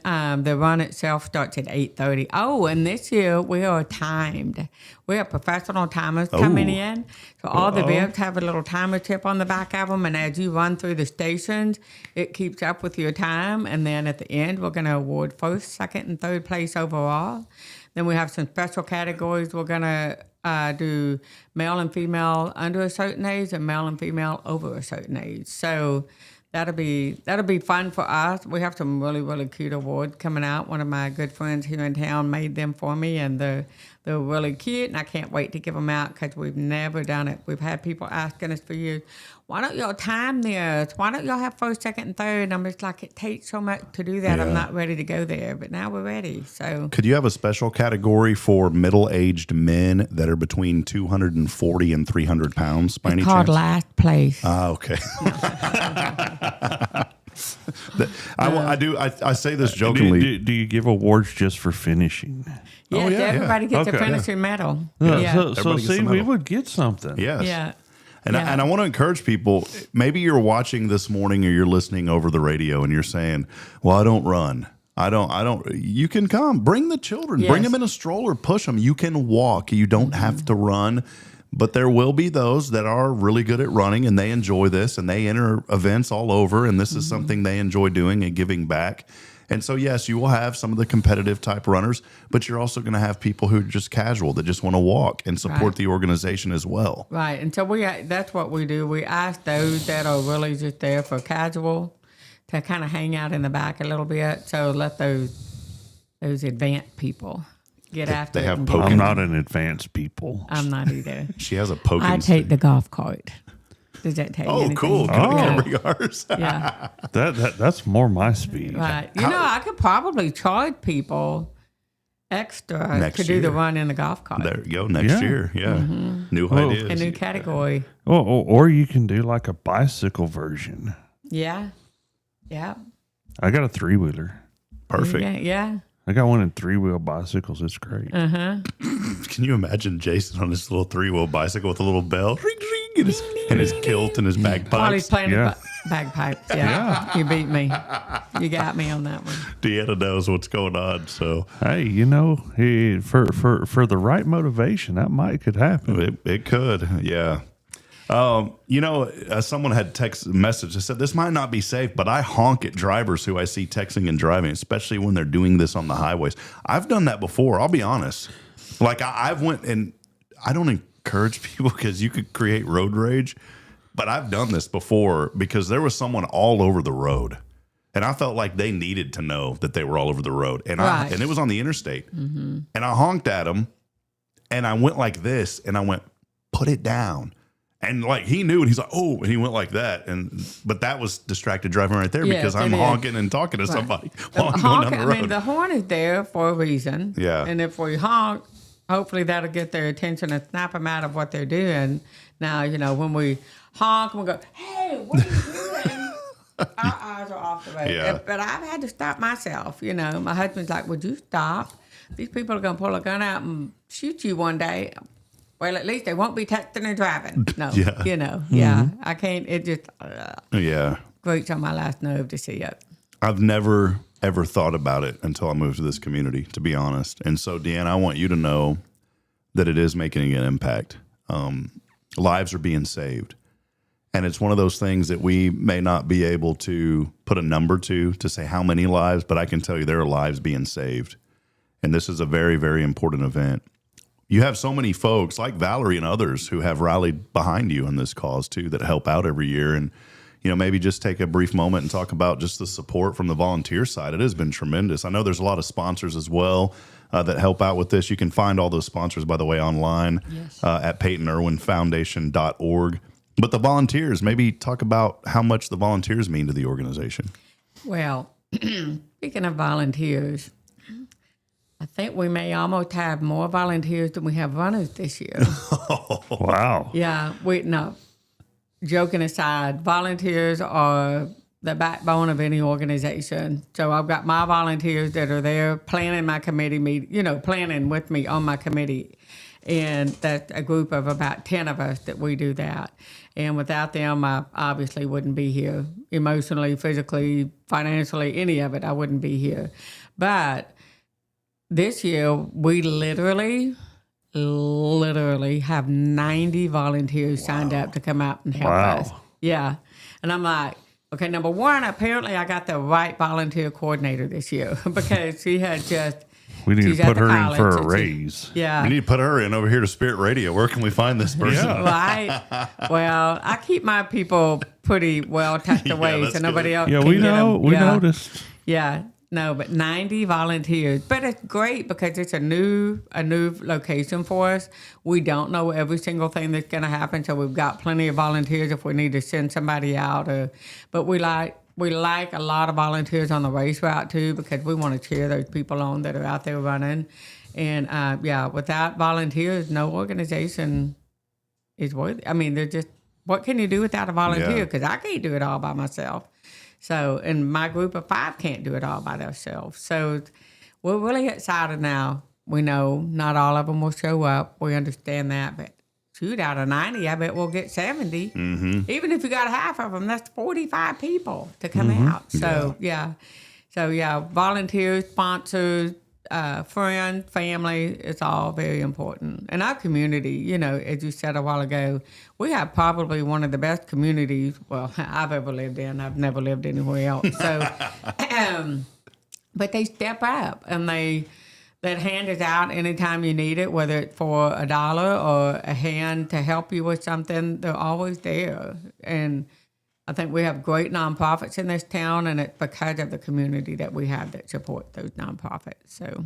the run itself starts at 8:30. Oh, and this year we are timed. We have professional timers coming in. So all the vehicles have a little timer chip on the back of them. And as you run through the stations, it keeps up with your time. And then at the end, we're going to award first, second, and third place overall. Then we have some special categories we're going to do male and female under a certain age and male and female over a certain age. So that'll be fun for us. We have some really, really cute awards coming out. One of my good friends here in town made them for me, and they're really cute, and I can't wait to give them out because we've never done it. We've had people asking us for years, why don't y'all time this? Why don't y'all have first, second, and third? And I'm just like, it takes so much to do that. Yeah. I'm not ready to go there, but now we're ready. So Could you have a special category for middle-aged men that are between 240 and 300 pounds by any it's called chance? last place. Ah, okay. I say this jokingly. Do you give awards just for finishing? Yes, yeah, everybody yeah. gets Okay. a finishing medal. Yeah. Yeah. So Everybody gets see, a we medal. would get something. Yes. Yeah. And Yeah. I want to encourage people, maybe you're watching this morning or you're listening over the radio and you're saying, well, I don't run. I don't. You can come. Bring the children. Bring Yes. them in a stroller. Push them. You can walk. You don't have to run. But there will be those that are really good at running and they enjoy this and they enter events all over. And this is something they enjoy doing and giving back. And so, yes, you will have some of the competitive type runners, but you're also going to have people who are just casual that just want to walk and support Right. the organization as well. Right, and so that's what we do. We ask those that are really just there for casual to kind of hang out in the back a little bit. So let those advanced people get after they it. have and poking- get- I'm not an advanced people. I'm not either. She has a poking I take the golf cart. Does that take Oh, anything? cool. Oh. Can we bring ours? Yeah, That's more my speed. right. You know, I could probably charge people extra Next to do the year. run in the golf cart. There you go. Next Yeah. year. Yeah. New Well, ideas. A new category. Or you can do like a bicycle version. Yeah, yeah, I got a 3-wheeler. Perfect. yeah. I got one in 3-wheel bicycles. It's great. Can you imagine Jason on his little 3-wheel bicycle with a little bell? Ring, ring, and his kilt and his While he's bagpipes? playing Yeah. the bagpipes. Yeah. You beat me. You got me on that one. Deanna knows what's going on. So Hey, for the right motivation, that could happen. it could. Yeah. Someone had text message that said, this might not be safe, but I honk at drivers who I see texting and driving, especially when they're doing this on the highways. I've done that before. I'll be honest. Like I've went, and I don't encourage people because you could create road rage, but I've done this before because there was someone all over the road and I felt like they needed to know that they were all over the road. And Right. and it was on the interstate and I honked at them and I went like this and I went, put it down. And like he knew, and he's like, "Oh!" and he went like that, but that was distracted driving right there Yes, because I'm it is. honking and talking to Right. somebody while I'm going down the road. I mean, the horn is there for a reason. Yeah. And if we honk, hopefully that'll get their attention and snap them out of what they're doing. Now, when we honk and we go, "Hey, what are you doing?" Our eyes are off the road. Yeah. But I've had to stop myself. My husband's like, "Would you stop? These people are going to pull a gun out and shoot you one day." Well, at least they won't be texting and driving. No, Yeah. yeah. I can't. It just Yeah. grates on my last nerve to see it. I've never ever thought about it until I moved to this community, to be honest. And so, Deanna, I want you to know that it is making an impact. Lives are being saved. And it's one of those things that we may not be able to put a number to say how many lives, but I can tell you there are lives being saved. And this is a very, very important event. You have so many folks like Valerie and others who have rallied behind you in this cause too, that help out every year. And, maybe just take a brief moment and talk about just the support from the volunteer side. It has been tremendous. I know there's a lot of sponsors as well that help out with this. You can find all those sponsors, by the way, online at Peyton Irwin Foundation.org. But the volunteers, maybe talk about how much the volunteers mean to the organization. Well, speaking of volunteers, I think we may almost have more volunteers than we have runners this year. Wow. Yeah, joking aside, volunteers are the backbone of any organization. So I've got my volunteers that are there planning my committee meeting, planning with me on my committee. And that's a group of about 10 of us that we do that. And without them, I obviously wouldn't be here emotionally, physically, financially, any of it. I wouldn't be here. But this year, we literally have 90 volunteers signed up to come out and help us. Yeah. And I'm like, okay, number one, apparently I got the right volunteer coordinator this year because she had just We need She's to at put the her in college, for a and she- raise. Yeah. We need to put her in over here to Spirit Radio. Where can we find this person? Yeah. Right. Well, I keep my people pretty well tucked away, that's so nobody good. else. Yeah, can we get know. 'em. We Yeah. noticed. Yeah. No, but 90 volunteers. But it's great because it's a new location for us. We don't know every single thing that's going to happen, so we've got plenty of volunteers if we need to send somebody out. But we like a lot of volunteers on the race route too because we want to cheer those people on that are out there running. And without volunteers, no organization is worthy. I mean, they're just what can you do without a volunteer? Yeah. Because I can't do it all by myself. So, and my group of 5 can't do it all by themselves. So, we're really excited now. We know not all of them will show up. We understand that, but shoot, out of 90, I bet we'll get 70. Mm-hmm. Even if you got half of them, that's 45 people to come out. So, volunteers, sponsors, friends, family, it's all very important. And our community, as you said a while ago, we have probably one of the best communities, I've ever lived in. I've never lived anywhere else. So, but they step up and that hand is out anytime you need it, whether it's for $1 or a hand to help you with something, they're always there. And I think we have great nonprofits in this town, and it's because of the community that we have that support those nonprofits. So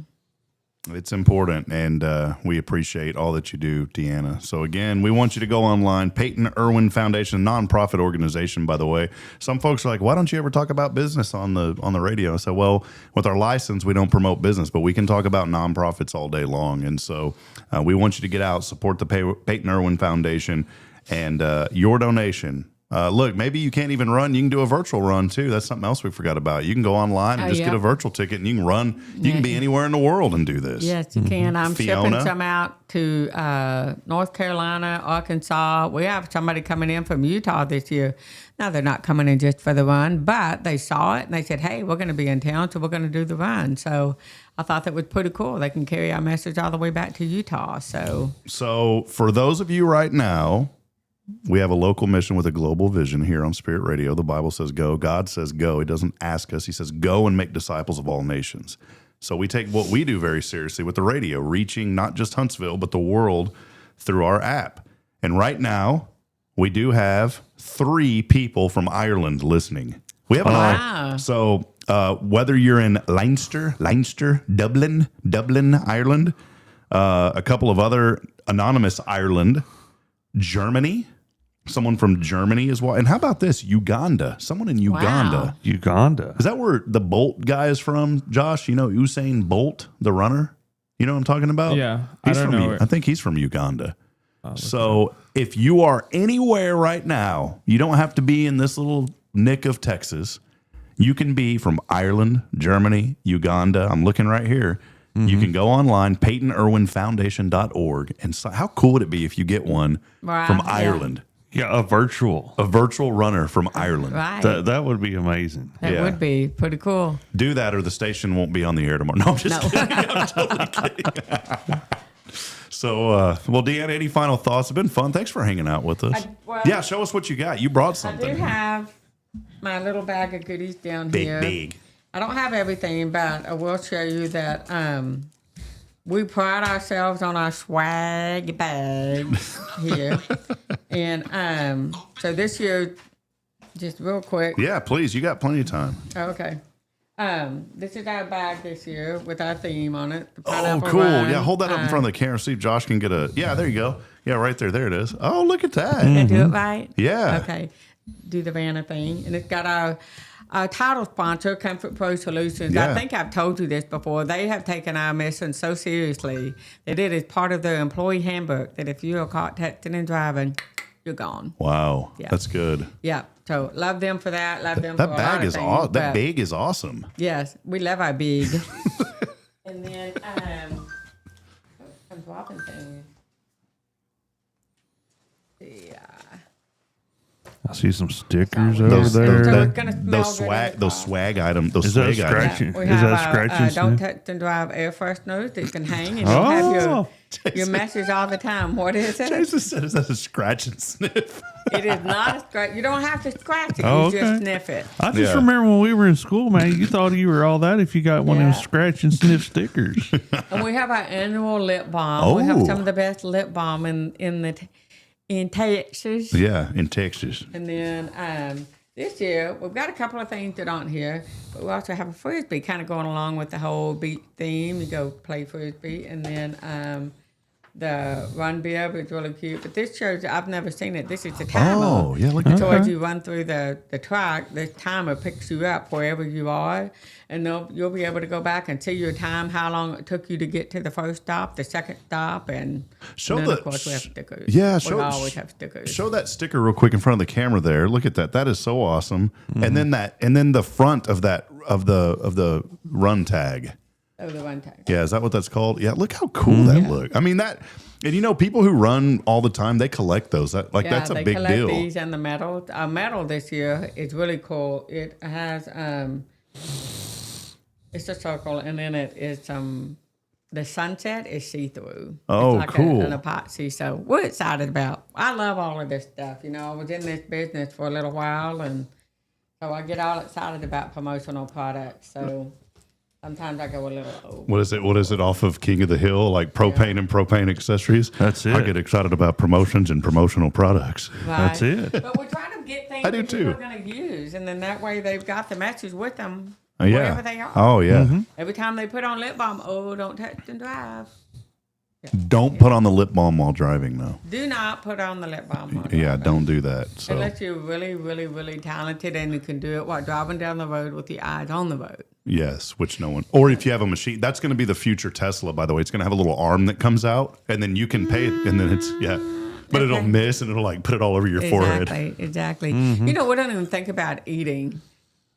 it's important, and we appreciate all that you do, Deanna. So again, we want you to go online. Peyton Irwin Foundation, nonprofit organization, by the way. Some folks are like, "Why don't you ever talk about business on the radio?" I said, "Well, with our license, we don't promote business, but we can talk about nonprofits all day long." And so we want you to get out, support the Peyton Irwin Foundation, and your donation. Look, maybe you can't even run. You can do a virtual run too. That's something else we forgot about. You can go online and just get a virtual ticket, and you can run. You can be anywhere in the world and do this. yes, you can. I'm Fiona? shipping some out to North Carolina, Arkansas. We have somebody coming in from Utah this year. Now, they're not coming in just for the run, but they saw it and they said, "Hey, we're going to be in town, so we're going to do the run." So I thought that was pretty cool. They can carry our message all the way back to Utah. So for those of you right now, we have a local mission with a global vision here on Spirit Radio. The Bible says go. God says go. He doesn't ask us. He says go and make disciples of all nations. So we take what we do very seriously with the radio, reaching not just Huntsville, but the world through our app. And right now, we do have 3 people from Ireland listening. We have Wow. So whether you're in Leinster, Dublin, Ireland, a couple of other anonymous Ireland, Germany, someone from Germany as well. And how about this? Uganda, someone in Uganda. Wow. Uganda. Is that where the Bolt guy is from, Josh? You know Usain Bolt, the runner? You know what I'm talking about? Yeah, He's I don't from, know. I think he's from Uganda. So if you are anywhere right now, you don't have to be in this little nick of Texas. You can be from Ireland, Germany, Uganda. I'm looking right here. You can go online, PeytonIrwinFoundation.org. And so how cool would it be if you get one Wow, from yeah. Ireland? Yeah, a virtual. A virtual runner from Ireland. right. That would be amazing. That Yeah. would be pretty cool. Do that or the station won't be on the air tomorrow. No, I'm just kidding. I'm totally kidding. So, well, Deanna, any final thoughts? It's been fun. Thanks for hanging out with us. Well, yeah, show us what you got. You brought I do something. have my little bag of goodies down Big, here. big. I don't have everything, but I will show you that we pride ourselves on our swag bags here. And so this year, just real quick. Yeah, please. You got plenty of time. Okay. This is our bag this year with our theme on it. The Oh, pineapple cool. wine. Yeah, hold that up in front of the camera. See if Josh can get a. Yeah, there you go. Yeah, right there. There it is. Oh, look at that. Did I do it right? Yeah. Okay. Do the Vanna thing. And it's got our title sponsor, Comfort Pro Solutions. Yeah. I think I've told you this before. They have taken our mission so seriously. They did as part of their employee handbook that if you are caught texting and driving, you're gone. Wow. Yeah. That's good. Yeah. So love them for that. Love them That for a lot bag of is things, awesome. That but bag is awesome. Yes, we love our big. And then I'm dropping things. Yeah. I see some stickers Those- over those- there. those- It's gonna smell those good swag, in the those car. swag items, those Is that swag items. scratching? We Is have that our, scratching Don't stuff? Text and Drive air fresheners that you can hang and you'll have your your message all the time. What is it? Jason said, "Is that a scratch and sniff?" It is not a scratch. You don't have to scratch it. Oh, you okay. just sniff it. I just Yeah. remember when we were in school, man, you thought you were all that if you got one of Yeah. them scratch and sniff stickers. And we have our annual lip balm. We Oh. have some of the best lip balm in Texas. Yeah, in Texas. And then this year, we've got a couple of things that aren't here, but we also have a Frisbee kind of going along with the whole beach theme. You go play Frisbee. And then the run bib is really cute. But this shows, I've never seen it. This is the timer. Oh, yeah, look at So that. as you run through the track, the timer picks you up wherever you are. And you'll be able to go back and see your time, how long it took you to get to the first stop, the second stop, and then, of course, we have stickers. Yeah, we always have stickers. Show that sticker real quick in front of the camera there. Look at that. That is so awesome. And then the front of that of the run tag. Oh, the run tag. Yeah, is that what that's called? Yeah, look how cool that look. I mean that, and people who run all the time, they collect those. That's a they big collect deal. these and the medals. Our medal this year is really cool. It has it's a circle, and then it is the sunset is see through. Oh, it's like cool. an epoxy. So we're excited about. I love all of this stuff. I was in this business for a little while, and so I get all excited about promotional products. So sometimes I go a little old. What is it off of King of the Hill, like propane and propane accessories? That's it. I get excited about promotions and promotional products. That's it. But we're trying to get things I do that people too. are going to use, and then that way they've got the message with them Yeah. wherever they are. Oh yeah. Every time they put on lip balm, don't touch and drive. Don't put on the lip balm while driving, though. Do not put on the lip balm. while Yeah, driving. don't do that. So Unless you're really, really, really talented and you can do it while driving down the road with your eyes on the road. yes, which no one. Or if you have a machine, that's going to be the future Tesla. By the way, it's going to have a little arm that comes out, and then you can pay it, and then it's but it'll miss and it'll like put it all over your forehead. Exactly. We don't even think about eating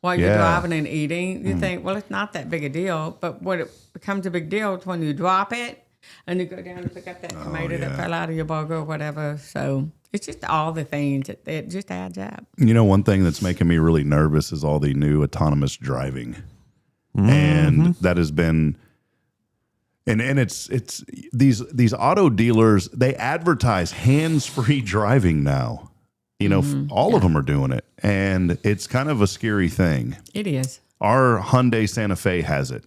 while you're Yeah. driving and eating. You think, well, it's not that big a deal. But what it becomes a big deal is when you drop it and you go down and pick up that tomato that fell out of your burger or whatever. So it's just all the things that it just adds up. One thing that's making me really nervous is all the new autonomous driving, and that has been. And it's these auto dealers, they advertise hands-free driving now. All of them are doing it, and it's kind of a scary thing. It is. Our Hyundai Santa Fe has it.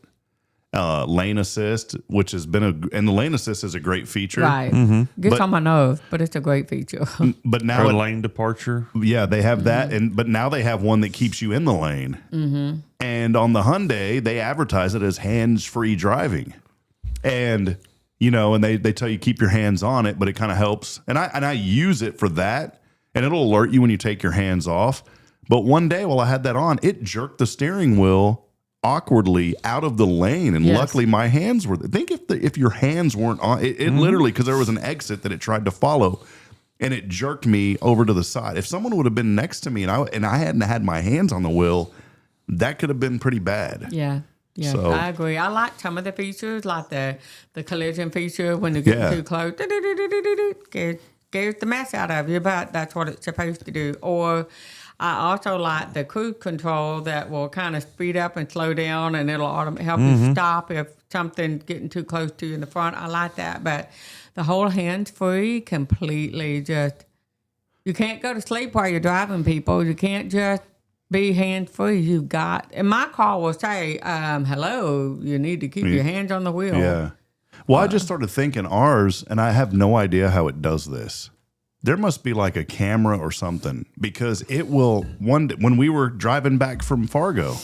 Lane assist, which has been and the lane assist is a great feature. Right. Gets But- on my nerves, but it's a great feature. But now, Or lane departure. yeah, they have that, but now they have one that keeps you in the lane. And on the Hyundai, they advertise it as hands-free driving, and and they tell you keep your hands on it, but it kind of helps. And I use it for that, and it'll alert you when you take your hands off. But one day while I had that on, it jerked the steering wheel awkwardly out of the lane, and Yes. luckily my hands were. Think if your hands weren't on it, literally, because there was an exit that it tried to follow, and it jerked me over to the side. If someone would have been next to me and I hadn't had my hands on the wheel, that could have been pretty bad. Yeah. Yeah, So- I agree. I like some of the features, like the collision feature when you get Yeah. too close. Scares the mess out of you, but that's what it's supposed to do. Or I also like the cruise control that will kind of speed up and slow down, and it'll help you stop if something's getting too close to you in the front. I like that, but the whole hands-free completely just, you can't go to sleep while you're driving, people. You can't just be hands-free. You've got, and my car will say, hello, you need to keep your hands on the wheel. Yeah. Well, I just started thinking ours, and I have no idea how it does this. There must be like a camera or something, because it will when we were driving back from Fargo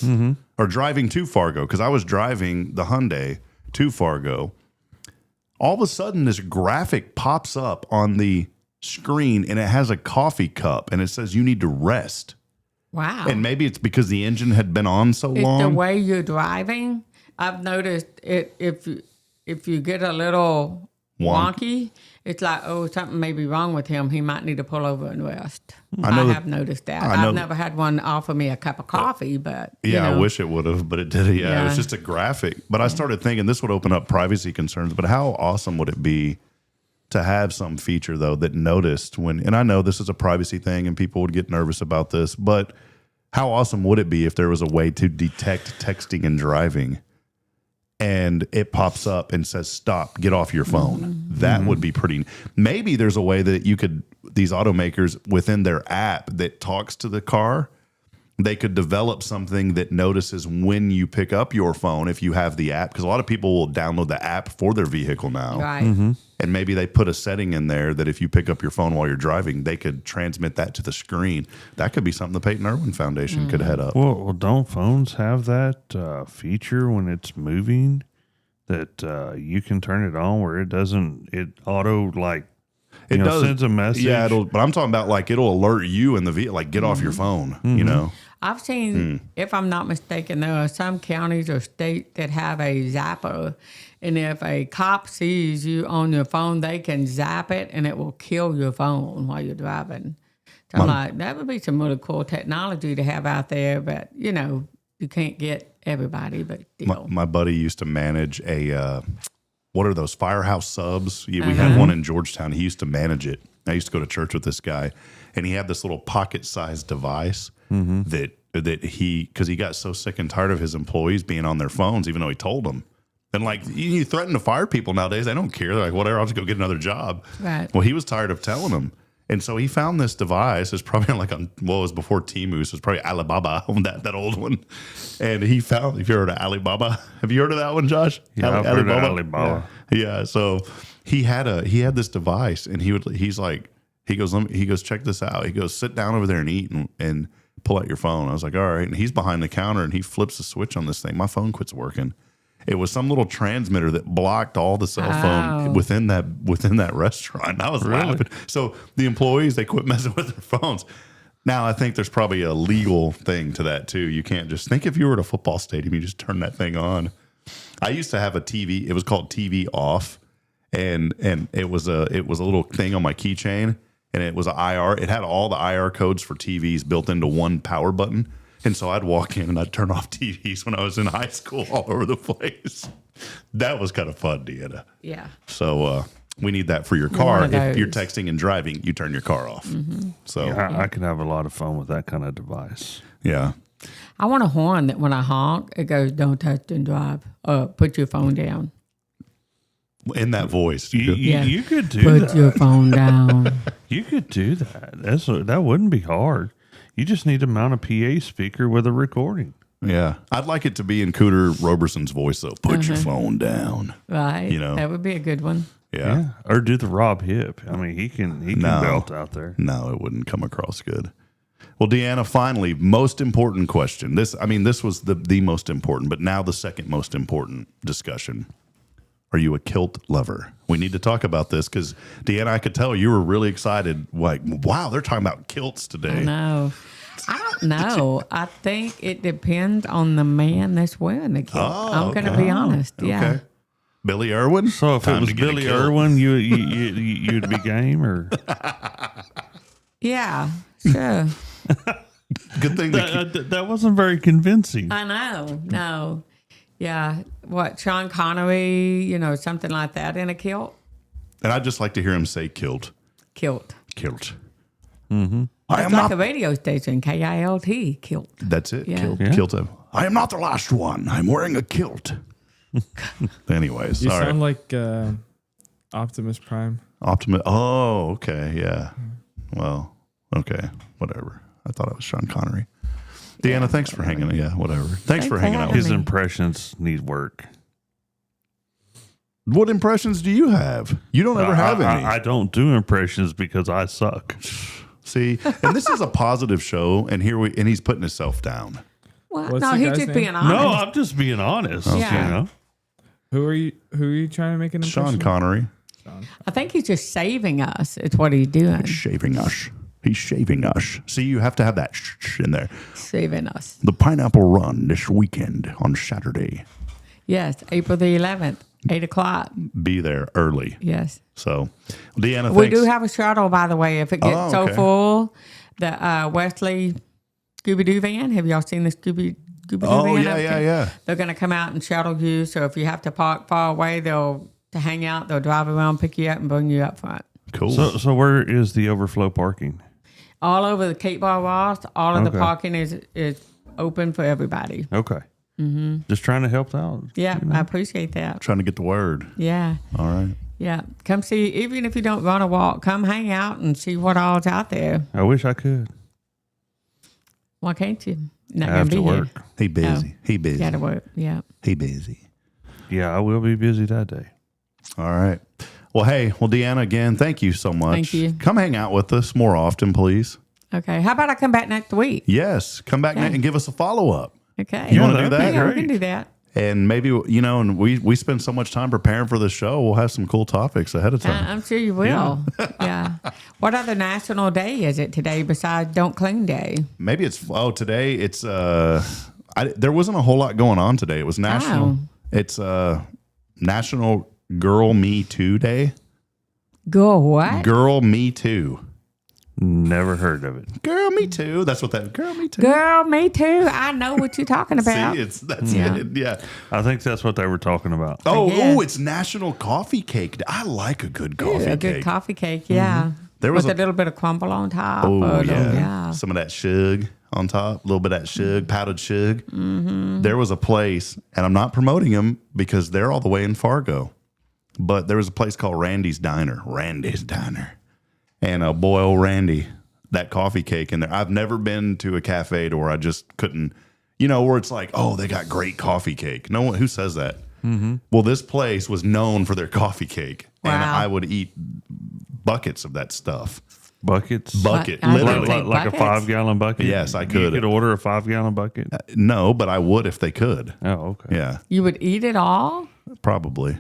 or driving to Fargo, because I was driving the Hyundai to Fargo, all of a sudden this graphic pops up on the screen, and it has a coffee cup, and it says you need to rest. Wow. And maybe it's because the engine had been on so It's the long. way you're driving. I've noticed it if you get a little wonky, it's like, oh, something may be wrong with him. He might need to pull over and rest. I have noticed that. I know- I've never had one offer me a cup of coffee, but Yeah, I wish it would have, but it did. Yeah, it was Yeah. just a graphic. But I started thinking this would open up privacy concerns. But how awesome would it be to have some feature, though, that noticed when, and I know this is a privacy thing and people would get nervous about this, but how awesome would it be if there was a way to detect texting and driving and it pops up and says, stop, get off your phone. That would be pretty. Maybe there's a way that you could, these automakers within their app that talks to the car, they could develop something that notices when you pick up your phone if you have the app. Because a lot of people will download the app for their vehicle now. Right. And maybe they put a setting in there that if you pick up your phone while you're driving, they could transmit that to the screen. That could be something the Peyton Irwin Foundation could head up. Well, don't phones have that feature when it's moving that you can turn it on where it doesn't, it auto like, It does sends a message? Yeah, but I'm talking about like it'll alert you in the vehicle, like get off your phone, you know? I've seen, if I'm not mistaken, there are some counties or states that have a zapper. And if a cop sees you on your phone, they can zap it and it will kill your phone while you're driving. So I'm like, that would be some really cool technology to have out there. But, you know, you can't get everybody, but still. My buddy used to manage a, what are those, Firehouse subs? Yeah, we had one in Georgetown. He used to manage it. I used to go to church with this guy, and he had this little pocket-sized device that he, because he got so sick and tired of his employees being on their phones, even though he told them. And like you threaten to fire people nowadays, they don't care. They're like, whatever, I'll just go get another job. Right. Well, he was tired of telling them. And so he found this device. It's probably like it was before Temu, so it's probably Alibaba, that old one. And he found, if you heard of Alibaba, have you heard of that one, Josh? Yeah, I've heard of Alibaba. Yeah. So he had this device, and he goes, check this out. He goes, sit down over there and eat and pull out your phone. I was like, all right. And he's behind the counter, and he flips the switch on this thing. My phone quits working. It was some little transmitter that blocked all the cell phone within that restaurant. I was laughing. So the employees, they quit messing with their phones. Now I think there's probably a legal thing to that too. You can't just think if you were at a football stadium, you just turn that thing on. I used to have a TV. It was called TV off, and it was a little thing on my keychain, and it was an IR. It had all the IR codes for TVs built into one power button. And so I'd walk in and I'd turn off TVs when I was in high school all over the place. That was kind of fun, Deanna. Yeah. So we need that for your car. One of If you're those. texting and driving, you turn your car off. So I can have a lot of fun with that kind of device. yeah. I want a horn that when I honk, it goes, don't touch and drive. Put your phone down. In that voice. You could do Put that. your phone down. You could do that. That wouldn't be hard. You just need to mount a PA speaker with a recording. Yeah. I'd like it to be in Cooter Roberson's voice, though. Put your phone down. Right. You know. That would be a good one. Yeah. Or do the Rob Hip. I mean, he can No. belt out there. No, it wouldn't come across good. Well, Deanna, finally, most important question. This was the most important, but now the second most important discussion. Are you a kilt lover? We need to talk about this because, Deanna, I could tell you were really excited. Like, wow, they're talking about kilts today. No. I don't know. I think it depends on the man that's wearing the kilt. I'm going to be honest. Yeah. Okay. Billy Irwin? So if Time it was to get a Billy kilt. Irwin, you'd be game or Yeah. Sure. Good thing that wasn't very convincing. I know. No. Yeah. What, Sean Connery, something like that in a kilt? and I'd just like to hear him say kilt. Kilt. Kilt. Mm-hmm. I It's am like not. a radio station, KILT, kilt. That's it. Yeah. Kilt. Yeah. Kilt. I am not the last one. I'm wearing a kilt. Anyways, You all right. sound like Optimus Prime. Optimus. Oh, okay. Yeah. Well, okay. Whatever. I thought it was Sean Connery. Deanna, thanks for hanging out. Yeah, whatever. Thanks for hanging out with His us. me. impressions need work. What impressions do you have? You don't ever have any. I don't do impressions because I suck. See, and this is a positive show, and he's putting himself down. Well, What's no, the he's guy's just name? being honest. No, I'm just being honest. Yeah. You know? Who are you trying to make an impression? Sean Connery, I think he's just saving us. It's what he's doing. shaving us. He's shaving us. See, you have to have that in there. Saving us. The Pineapple Run this weekend on Saturday. Yes, April the 11th, 8 o'clock. Be there early. Yes. So, Deanna, We thanks. do have a shuttle, by the way. If it gets so okay. full, the Wesley Scooby-Doo van. Have y'all seen the Scooby-Doo Oh, van? yeah, up yeah, there? yeah. They're going to come out and shuttle you. So if you have to park far away, to hang out, they'll drive around, pick you up, and bring you up front. Cool. So where is the overflow parking? All over the Cape Bar Ross, all of the Okay. parking is open for everybody. Okay. Just trying to help out. Yeah, I appreciate that. Trying to get the word. Yeah. All right. Yeah. Come see, even if you don't run a walk, come hang out and see what all's out there. I wish I could. Why can't you? Not I have gonna to be work. here. He busy. Oh. He busy. Got to work. Yeah. He busy. Yeah, I will be busy that day. All right. Well, hey, Deanna, again, thank you so much. Thank you. Come hang out with us more often, please. Okay. How about I come back next week? Yes. Come back Okay. and give us a follow-up. Okay. You wanna do that'd that? be Yeah, we great. can do that. And maybe, and we spend so much time preparing for the show, we'll have some cool topics ahead of time. I'm sure you will. Yeah. What other national day is it today besides Don't Clean Day? Maybe today it's, there wasn't a whole lot going on today. It was national. Oh. It's National Girl Me Too Day. Girl, what? Girl Me Too. Never heard of it. Girl Me Too. That's what that, Girl Me Too. Girl, me too. I know what you're talking about. See, that's Yeah. it. Yeah. I think that's what they were talking about. guess. It's National Coffee Cake Day. I like a good coffee a cake. good coffee cake, yeah. There was With a- a little bit of crumble on top. Oh, or a little- yeah. Some of that shug on top, a little bit of that shug, powdered shug. There was a place, and I'm not promoting them because they're all the way in Fargo, but there was a place called Randy's Diner. And boy, old Randy, that coffee cake in there. I've never been to a cafe to where I just couldn't, where it's like, oh, they got great coffee cake. No one, who says that? Well, this place was known for their coffee cake, and Wow. I would eat buckets of that stuff. Buckets? Bucket, I literally. think- Like a Buckets? 5-gallon bucket? Yes, I You could. could order a 5-gallon bucket? No, but I would if they could. Oh, okay. Yeah, You would eat it all? probably.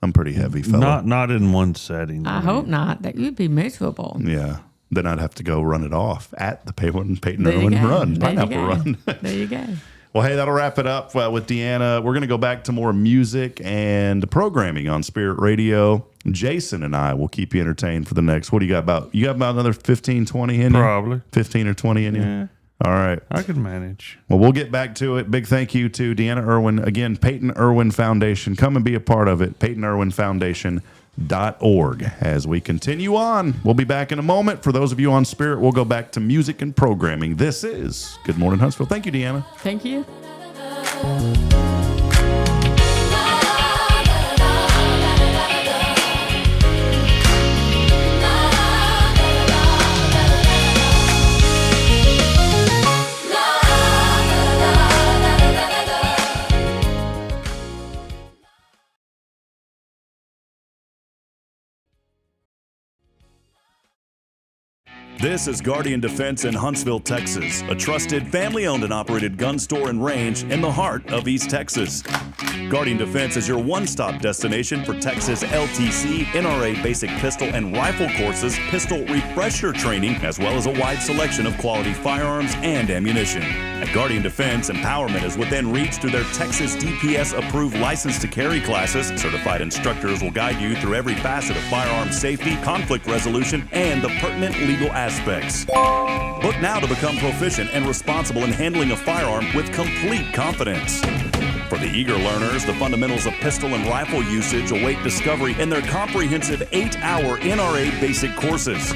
I'm pretty heavy fella. Not in one setting. I hope not. That you'd be miserable. Yeah. Then I'd have to go run it off at the Peyton There you Irwin go. Run, There you Pineapple go. Run. There you go. Well, hey, that'll wrap it up with Deanna. We're going to go back to more music and programming on Spirit Radio. Jason and I will keep you entertained for the next. What do you got about? You got about another 15, 20 in you? Probably. 15 or 20 in you? Yeah. All right. I could manage. Well, we'll get back to it. Big thank you to Deanna Irwin. Again, Peyton Irwin Foundation. Come and be a part of it. PeytonIrwinFoundation.org. As we continue on, we'll be back in a moment. For those of you on Spirit, we'll go back to music and programming. This is Good Morning Huntsville. Thank you, Deanna. Thank you. This is Guardian Defense in Huntsville, Texas, a trusted, family-owned and operated gun store and range in the heart of East Texas. Guardian Defense is your one-stop destination for Texas LTC, NRA basic pistol and rifle courses, pistol refresher training, as well as a wide selection of quality firearms and ammunition. At Guardian Defense, empowerment is within reach through their Texas DPS-approved license to carry classes. Certified instructors will guide you through every facet of firearm safety, conflict resolution, and the pertinent legal aspects. Book now to become proficient and responsible in handling a firearm with complete confidence. For the eager learners, the fundamentals of pistol and rifle usage await discovery in their comprehensive 8-hour NRA basic courses.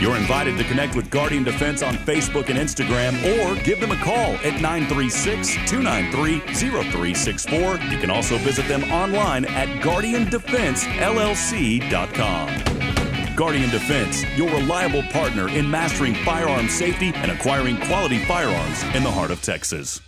You're invited to connect with Guardian Defense on Facebook and Instagram, or give them a call at 936-293-0364. You can also visit them online at guardiandefensellc.com. Guardian Defense, your reliable partner in mastering firearm safety and acquiring quality firearms in the heart of Texas.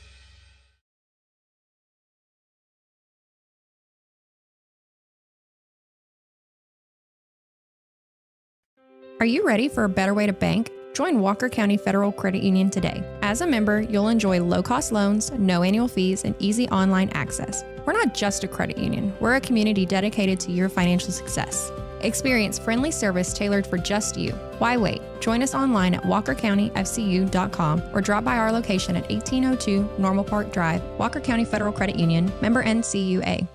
Are you ready for a better way to bank? Join Walker County Federal Credit Union today. As a member, you'll enjoy low-cost loans, no annual fees, and easy online access. We're not just a credit union, we're a community dedicated to your financial success. Experience friendly service tailored for just you. Why wait? Join us online at walkercountyfcu.com or drop by our location at 1802 Normal Park Drive, Walker County Federal Credit Union, member NCUA.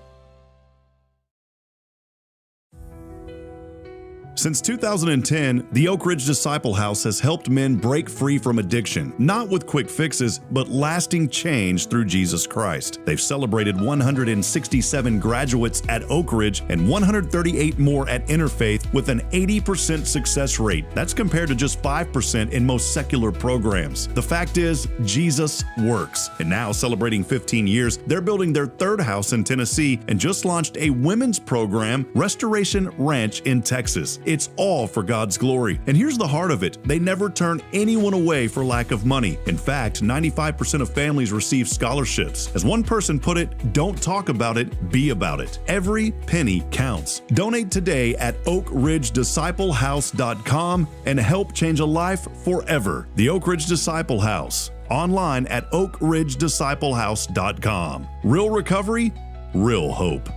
Since 2010, the Oak Ridge Disciple House has helped men break free from addiction, not with quick fixes, but lasting change through Jesus Christ. They've celebrated 167 graduates at Oak Ridge and 138 more at Interfaith with an 80% success rate. That's compared to just 5% in most secular programs. The fact is, Jesus works. And now, celebrating 15 years, they're building their third house in Tennessee and just launched a women's program, Restoration Ranch in Texas. It's all for God's glory. And here's the heart of it. They never turn anyone away for lack of money. In fact, 95% of families receive scholarships. As one person put it, don't talk about it, be about it. Every penny counts. Donate today at oakridgedisciplehouse.com and help change a life forever. The Oak Ridge Disciple House. Online at oakridgedisciplehouse.com. Real recovery, real hope.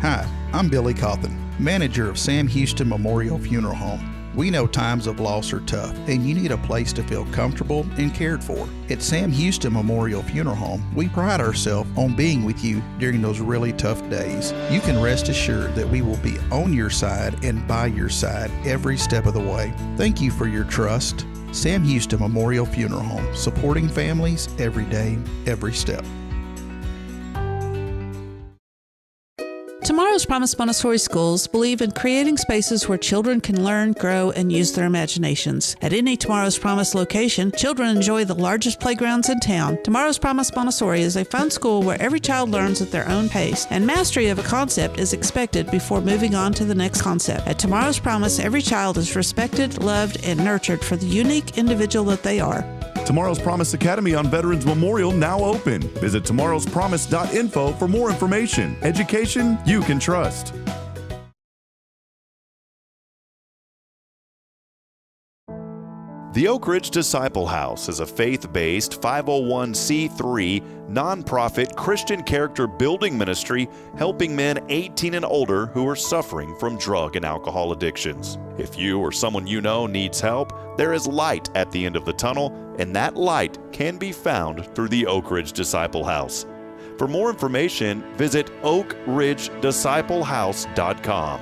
Hi, I'm Billy Cawthon, manager of Sam Houston Memorial Funeral Home. We know times of loss are tough, and you need a place to feel comfortable and cared for. At Sam Houston Memorial Funeral Home, we pride ourselves on being with you during those really tough days. You can rest assured that we will be on your side and by your side every step of the way. Thank you for your trust. Sam Houston Memorial Funeral Home, supporting families every day, every step. Tomorrow's Promise Montessori schools believe in creating spaces where children can learn, grow, and use their imaginations. At any Tomorrow's Promise location, children enjoy the largest playgrounds in town. Tomorrow's Promise Montessori is a fun school where every child learns at their own pace, and mastery of a concept is expected before moving on to the next concept. At Tomorrow's Promise, every child is respected, loved, and nurtured for the unique individual that they are. Tomorrow's Promise Academy on Veterans Memorial now open. Visit tomorrowspromise.info for more information. Education you can trust. The Oak Ridge Disciple House is a faith-based 501c3 nonprofit Christian character building ministry helping men 18 and older who are suffering from drug and alcohol addictions. If you or someone you know needs help, there is light at the end of the tunnel, and that light can be found through the Oak Ridge Disciple House. For more information, visit oakridgedisciplehouse.com.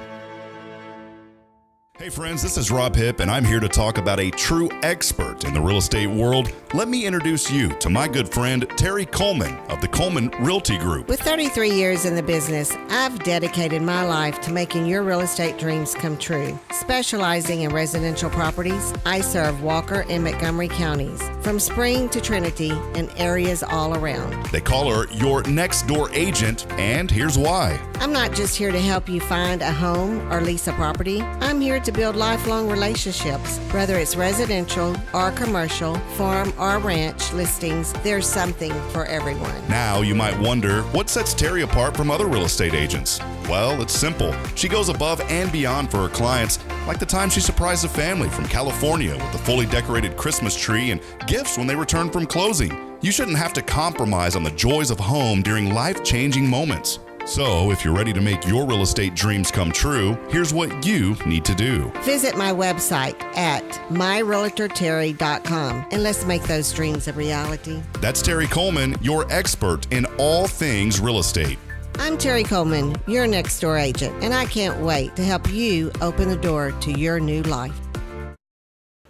Hey friends, this is Rob Hipp, and I'm here to talk about a true expert in the real estate world. Let me introduce you to my good friend, Terry Coleman of the Coleman Realty Group. With 33 years in the business, I've dedicated my life to making your real estate dreams come true. Specializing in residential properties, I serve Walker and Montgomery counties, from Spring to Trinity and areas all around. They call her your next door agent, and here's why. I'm not just here to help you find a home or lease a property. I'm here to build lifelong relationships. Whether it's residential or commercial, farm or ranch listings, there's something for everyone. Now you might wonder, what sets Terry apart from other real estate agents? Well, it's simple. She goes above and beyond for her clients, like the time she surprised a family from California with a fully decorated Christmas tree and gifts when they returned from closing. You shouldn't have to compromise on the joys of home during life-changing moments. So, if you're ready to make your real estate dreams come true, here's what you need to do. Visit my website at myrealtorterry.com and let's make those dreams a reality. That's Terry Coleman, your expert in all things real estate. I'm Terry Coleman, your next door agent, and I can't wait to help you open the door to your new life.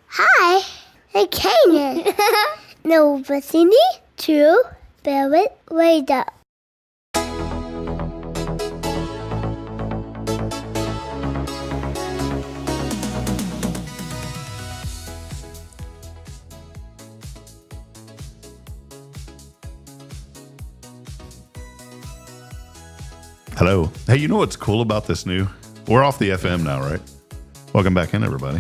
Hi, I'm Kanan. No, listening to Barrett Radio. Hello. Hey, you know what's cool about this new? We're off the FM now, right? Welcome back in, everybody.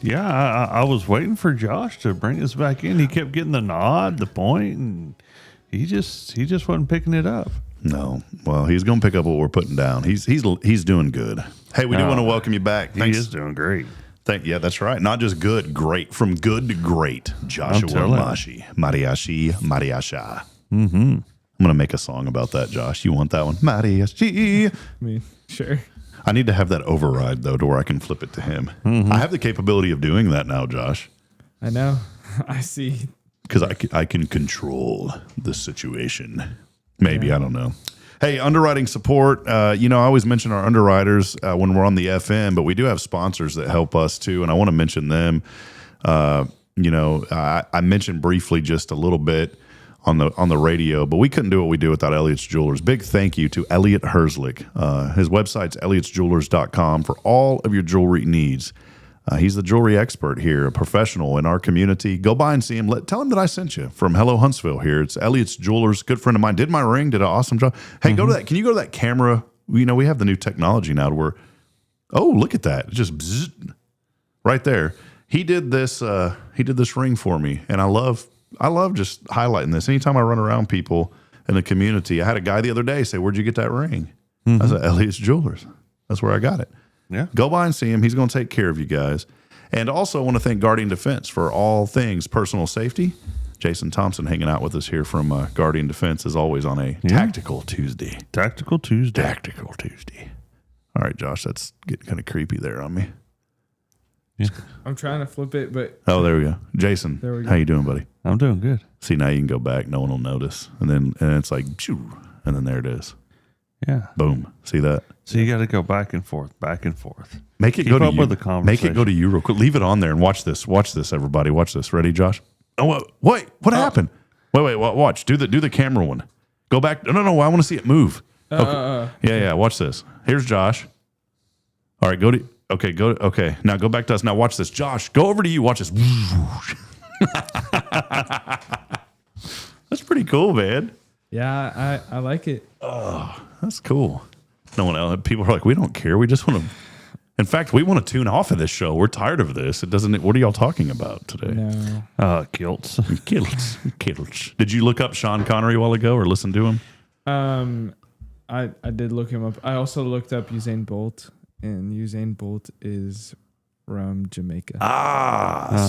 Yeah, I was waiting for Josh to bring us back in. He kept getting the nod, the point, and he just wasn't picking it up. No. Well, he's going to pick up what we're putting down. He's doing good. Hey, we do want to welcome you back. Thanks. He is doing great. Yeah, that's right. Not just good, great. From good to great. Joshua Mashi. Mariashi, Mariasha. Mm-hmm. I'm going to make a song about that, Josh. You want that one? Mariachi. I mean, sure. I need to have that override, though, to where I can flip it to him. Mm-hmm. I have the capability of doing that now, Josh. I know. I see. Because I can control the situation. Maybe, yeah. I don't know. Hey, underwriting support. I always mention our underwriters when we're on the FM, but we do have sponsors that help us too, and I want to mention them. I mentioned briefly just a little bit on the radio, but we couldn't do what we do without Elliott's Jewelers. Big thank you to Elliott Herzlich. His website's elliotsjewelers.com for all of your jewelry needs. He's the jewelry expert here, a professional in our community. Go by and see him. Tell him that I sent you from Hello Huntsville here. It's Elliott's Jewelers. Good friend of mine. Did my ring. Did an awesome job. Hey, go to that. Can you go to that camera? We have the new technology now to where, look at that. It just bzzz, right there. He did this ring for me, and I love just highlighting this. Anytime I run around people in the community, I had a guy the other day say, "Where'd you get that ring?" I said, "Elliott's Jewelers. That's where I got it." Yeah. Go by and see him. He's going to take care of you guys. And also I want to thank Guardian Defense for all things personal safety. Jason Thompson hanging out with us here from Guardian Defense as always on a Tactical Tuesday. Tactical Tuesday. Tactical Tuesday. All right, Josh, that's getting kind of creepy there on me. Yeah. I'm trying to flip it, but there we go. Jason, There we go. how you doing, buddy? I'm doing good. See, now you can go back. No one will notice. And it's like, shoo, and then there it is. Yeah. Boom. See that? So you got to go back and forth, back and forth. Make it Keep go to up you. with the conversation. Make it go to you real quick. Leave it on there and watch this. Watch this, everybody. Watch this. Ready, Josh? Oh, wait. What happened? Wait. Watch. Do the camera one. Go back. No. I want to see it move. Okay. Yeah. Watch this. Here's Josh. All right. Go. Now go back to us. Now watch this. Josh, go over to you. Watch this. That's pretty cool, man. yeah, I like it. That's cool. No one else. People are like, we don't care. We just want to. In fact, we want to tune off of this show. We're tired of this. It doesn't. What are y'all talking about today? No. Kilts. Kilts. Did you look up Sean Connery a while ago or listen to him? I did look him up. I also looked up Usain Bolt, and Usain Bolt is from Jamaica.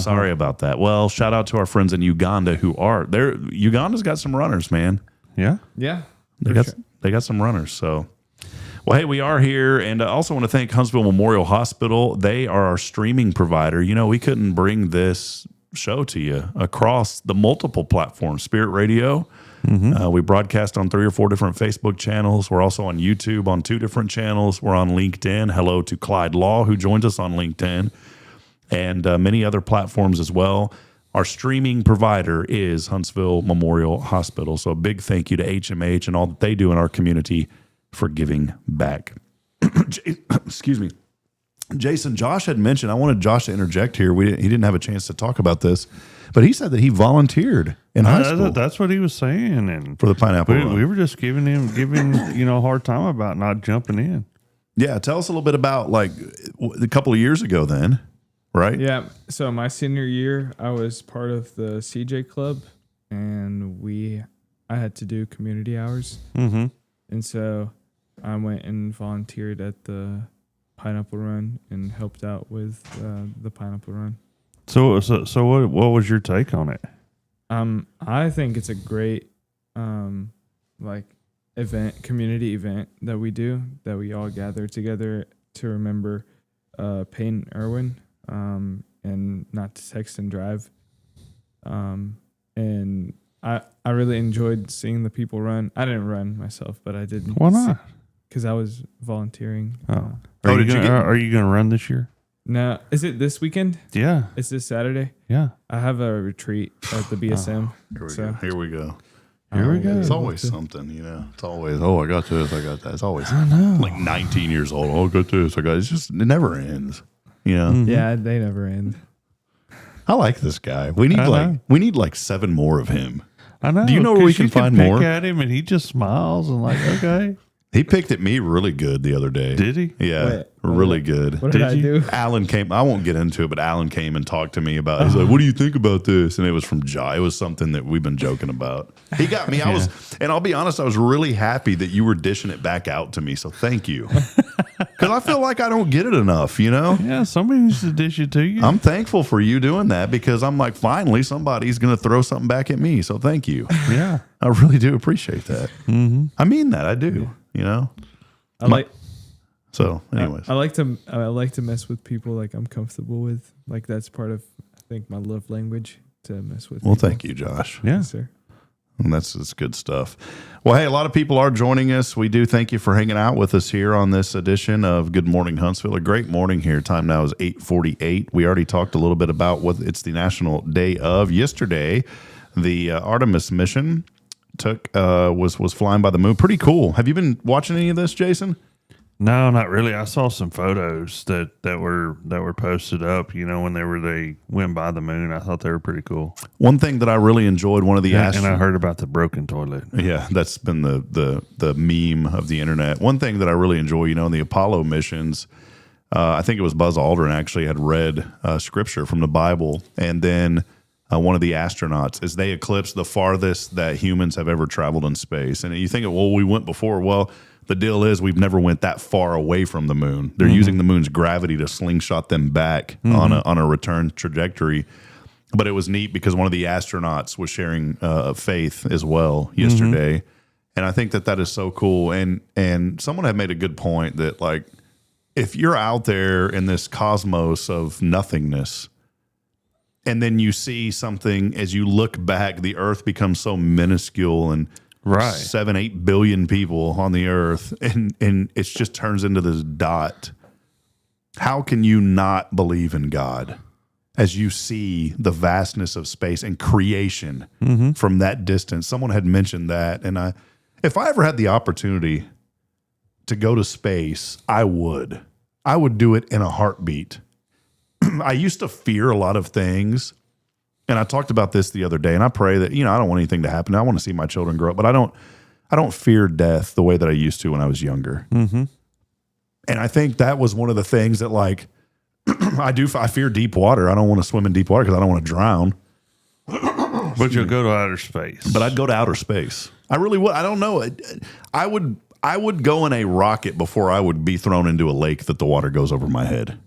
Sorry about that. Well, shout out to our friends in Uganda who are there. Uganda's got some runners, man. Yeah. Yeah. They got some runners. So, well, hey, we are here, and I also want to thank Huntsville Memorial Hospital. They are our streaming provider. We couldn't bring this show to you across the multiple platforms. Spirit Radio. We broadcast on 3 or 4 different Facebook channels. We're also on YouTube on 2 different channels. We're on LinkedIn. Hello to Clyde Law, who joins us on LinkedIn, and many other platforms as well. Our streaming provider is Huntsville Memorial Hospital. So a big thank you to HMH and all that they do in our community for giving back. Excuse me. Jason, Josh had mentioned, I wanted Josh to interject here. He didn't have a chance to talk about this, but he said that he volunteered in high school. That's what he was saying. And for the pineapple run. We were just giving a hard time about not jumping in. Yeah. Tell us a little bit about like a couple of years ago then, right? Yeah. So my senior year, I was part of the CJ Club, and I had to do community hours. Mm-hmm. And so I went and volunteered at the Pineapple Run and helped out with the Pineapple Run. So what was your take on it? I think it's a great community event that we do, that we all gather together to remember Peyton Irwin, and not to text and drive. And I really enjoyed seeing the people run. I didn't run myself, but I did. Why not? Because I was volunteering. Are you going to run this year? No. Is it this weekend? Yeah. It's this Saturday? Yeah. I have a retreat at the BSM. Here we go. It's always something, It's always, I got this, I got that. It's always like 19 years old. Oh, I got this, it never ends. Yeah, they never end. I like this guy. We need like 7 more of him. I know. Do you know where we can find more? Pick at him and he just smiles and like, okay. He picked at me really good the other day. Did he? Yeah, really good. What did I do? Alan came. I won't get into it, but Alan came and talked to me about. He's like, "What do you think about this?" And it was from Jai. It was something that we've been joking about. He got me. I was, and I'll be honest, I was really happy that you were dishing it back out to me. So thank you, because I feel like I don't get it enough. Yeah, somebody needs to dish it to you. I'm thankful for you doing that because I'm like, finally, somebody's going to throw something back at me. So thank you. Yeah, I really do appreciate that. Mm-hmm. I mean that. I do. Anyways, I like to mess with people like I'm comfortable with. Like that's part of, I think, my love language, to mess with. Well, people. thank you, Josh. Yeah, Yes, sir. And that's good stuff. Well, hey, a lot of people are joining us. We do thank you for hanging out with us here on this edition of Good Morning Huntsville. A great morning here. Time now is 8:48. We already talked a little bit about what it's the National Day of. Yesterday, the Artemis mission was flying by the moon. Pretty cool. Have you been watching any of this, Jason? No, not really. I saw some photos that were posted up, when they went by the moon. I thought they were pretty cool. One thing that I really enjoyed, one of the and I heard about the broken toilet. Yeah, that's been the meme of the internet. One thing that I really enjoy, in the Apollo missions, I think it was Buzz Aldrin actually had read scripture from the Bible, and then one of the astronauts, as they eclipsed the farthest that humans have ever traveled in space. And you think, well, we went before. Well, the deal is we've never went that far away from the moon. They're using the moon's gravity to slingshot them back on a return trajectory. But it was neat because one of the astronauts was sharing faith as well yesterday. And I think that is so cool. And someone had made a good point that, like, if you're out there in this cosmos of nothingness, and then you see something, as you look back, the Earth becomes so minuscule, and 7-8 billion people on the earth, and it just turns into this dot. How can you not believe in God as you see the vastness of space and creation from that distance? Someone had mentioned that, and if I ever had the opportunity to go to space, I would do it in a heartbeat. I used to fear a lot of things. And I talked about this the other day, and I pray that, I don't want anything to happen. I want to see my children grow up, but I don't fear death the way that I used to when I was younger. And I think that was one of the things that, like, I fear deep water. I don't want to swim in deep water because I don't want to drown. But you'll go to outer space. But I'd go to outer space. I really would. I don't know. I would go in a rocket before I would be thrown into a lake that the water goes over my head.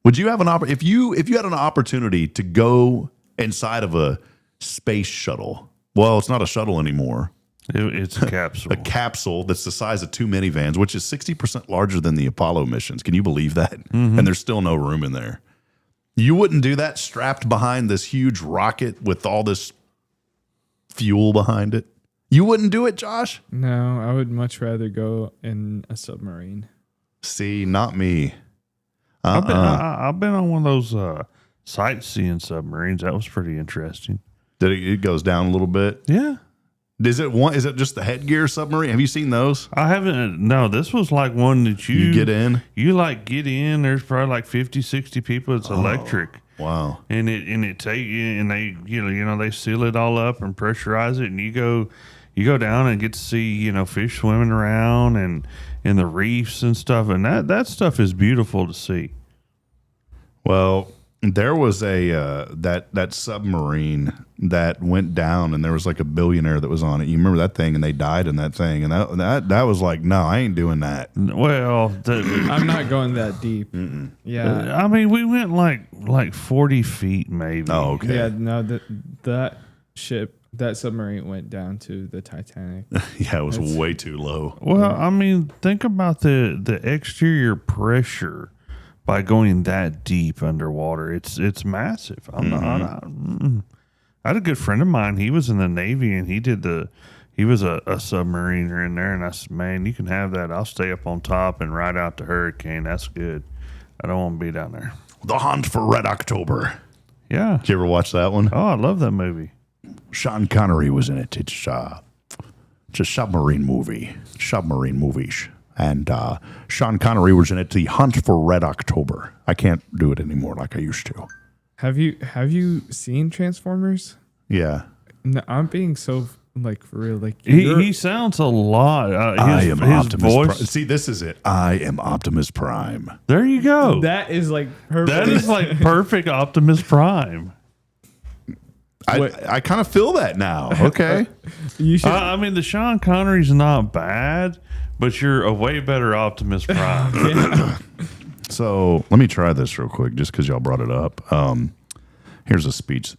Would you have if you had an opportunity to go inside of a space shuttle? Well, it's not a shuttle anymore. It's a capsule. A capsule that's the size of 2 minivans, which is 60% larger than the Apollo missions. Can you believe that? And there's still no room in there. You wouldn't do that strapped behind this huge rocket with all this fuel behind it? You wouldn't do it, Josh? No, I would much rather go in a submarine. See, not me. I've been on one of those sightseeing submarines. That was pretty interesting. Did it goes down a little bit? Yeah. Is it just the headgear submarine? Have you seen those? I haven't. No, this was like one that you get in. You get in. There's probably like 50, 60 people. It's electric. Wow. And it take you, and they they seal it all up and pressurize it, and you go down and get to see fish swimming around and in the reefs and stuff, and that stuff is beautiful to see. Well, there was that submarine that went down, and there was like a billionaire that was on it. You remember that thing? And they died in that thing, and that was like, no, I ain't doing that. Well, I'm not going that deep. Yeah, I mean, we went like 40 feet maybe. Oh, okay. Yeah, no, that submarine went down to the Titanic. Yeah, it was way too low. Well, I mean, think about the exterior pressure by going that deep underwater. It's massive. I had a good friend of mine. He was in the Navy, and he was a submariner in there. And I said, man, you can have that. I'll stay up on top and ride out the hurricane. That's good. I don't want to be down there. The Hunt for Red October. Yeah. Did you ever watch that one? Oh, I love that movie. Sean Connery was in it. It's a submarine movie. Submarine movies. And Sean Connery was in it. The Hunt for Red October. I can't do it anymore like I used to. Have you seen Transformers? Yeah. No, I'm being so for real. Like he sounds a lot. I am his Optimus voice. Prime. See, this is it. I am Optimus Prime. There you go. That is like perfect. That is like perfect Optimus Prime. I kind of feel that now. Okay. You should. I mean, the Sean Connery's not bad, but you're a way better Optimus Prime. So let me try this real quick, just because y'all brought it up. Here's a speech.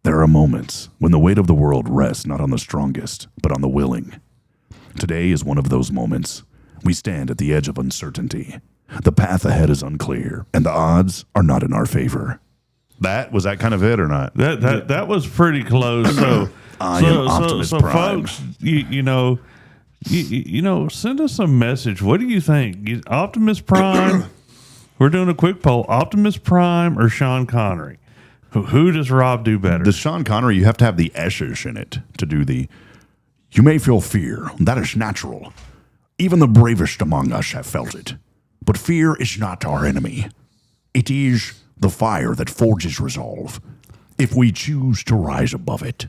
There are moments when the weight of the world rests not on the strongest, but on the willing. Today is one of those moments. We stand at the edge of uncertainty. The path ahead is unclear, and the odds are not in our favor. Was that kind of it or not? That was pretty close. So Optimus Prime. folks, you know, send us a message. What do you think? Optimus Prime? We're doing a quick poll. Optimus Prime or Sean Connery? Who does Rob do better? The Sean Connery, you have to have the S's in it to do the. You may feel fear. That is natural. Even the bravest among us have felt it. But fear is not our enemy. It is the fire that forges resolve. If we choose to rise above it.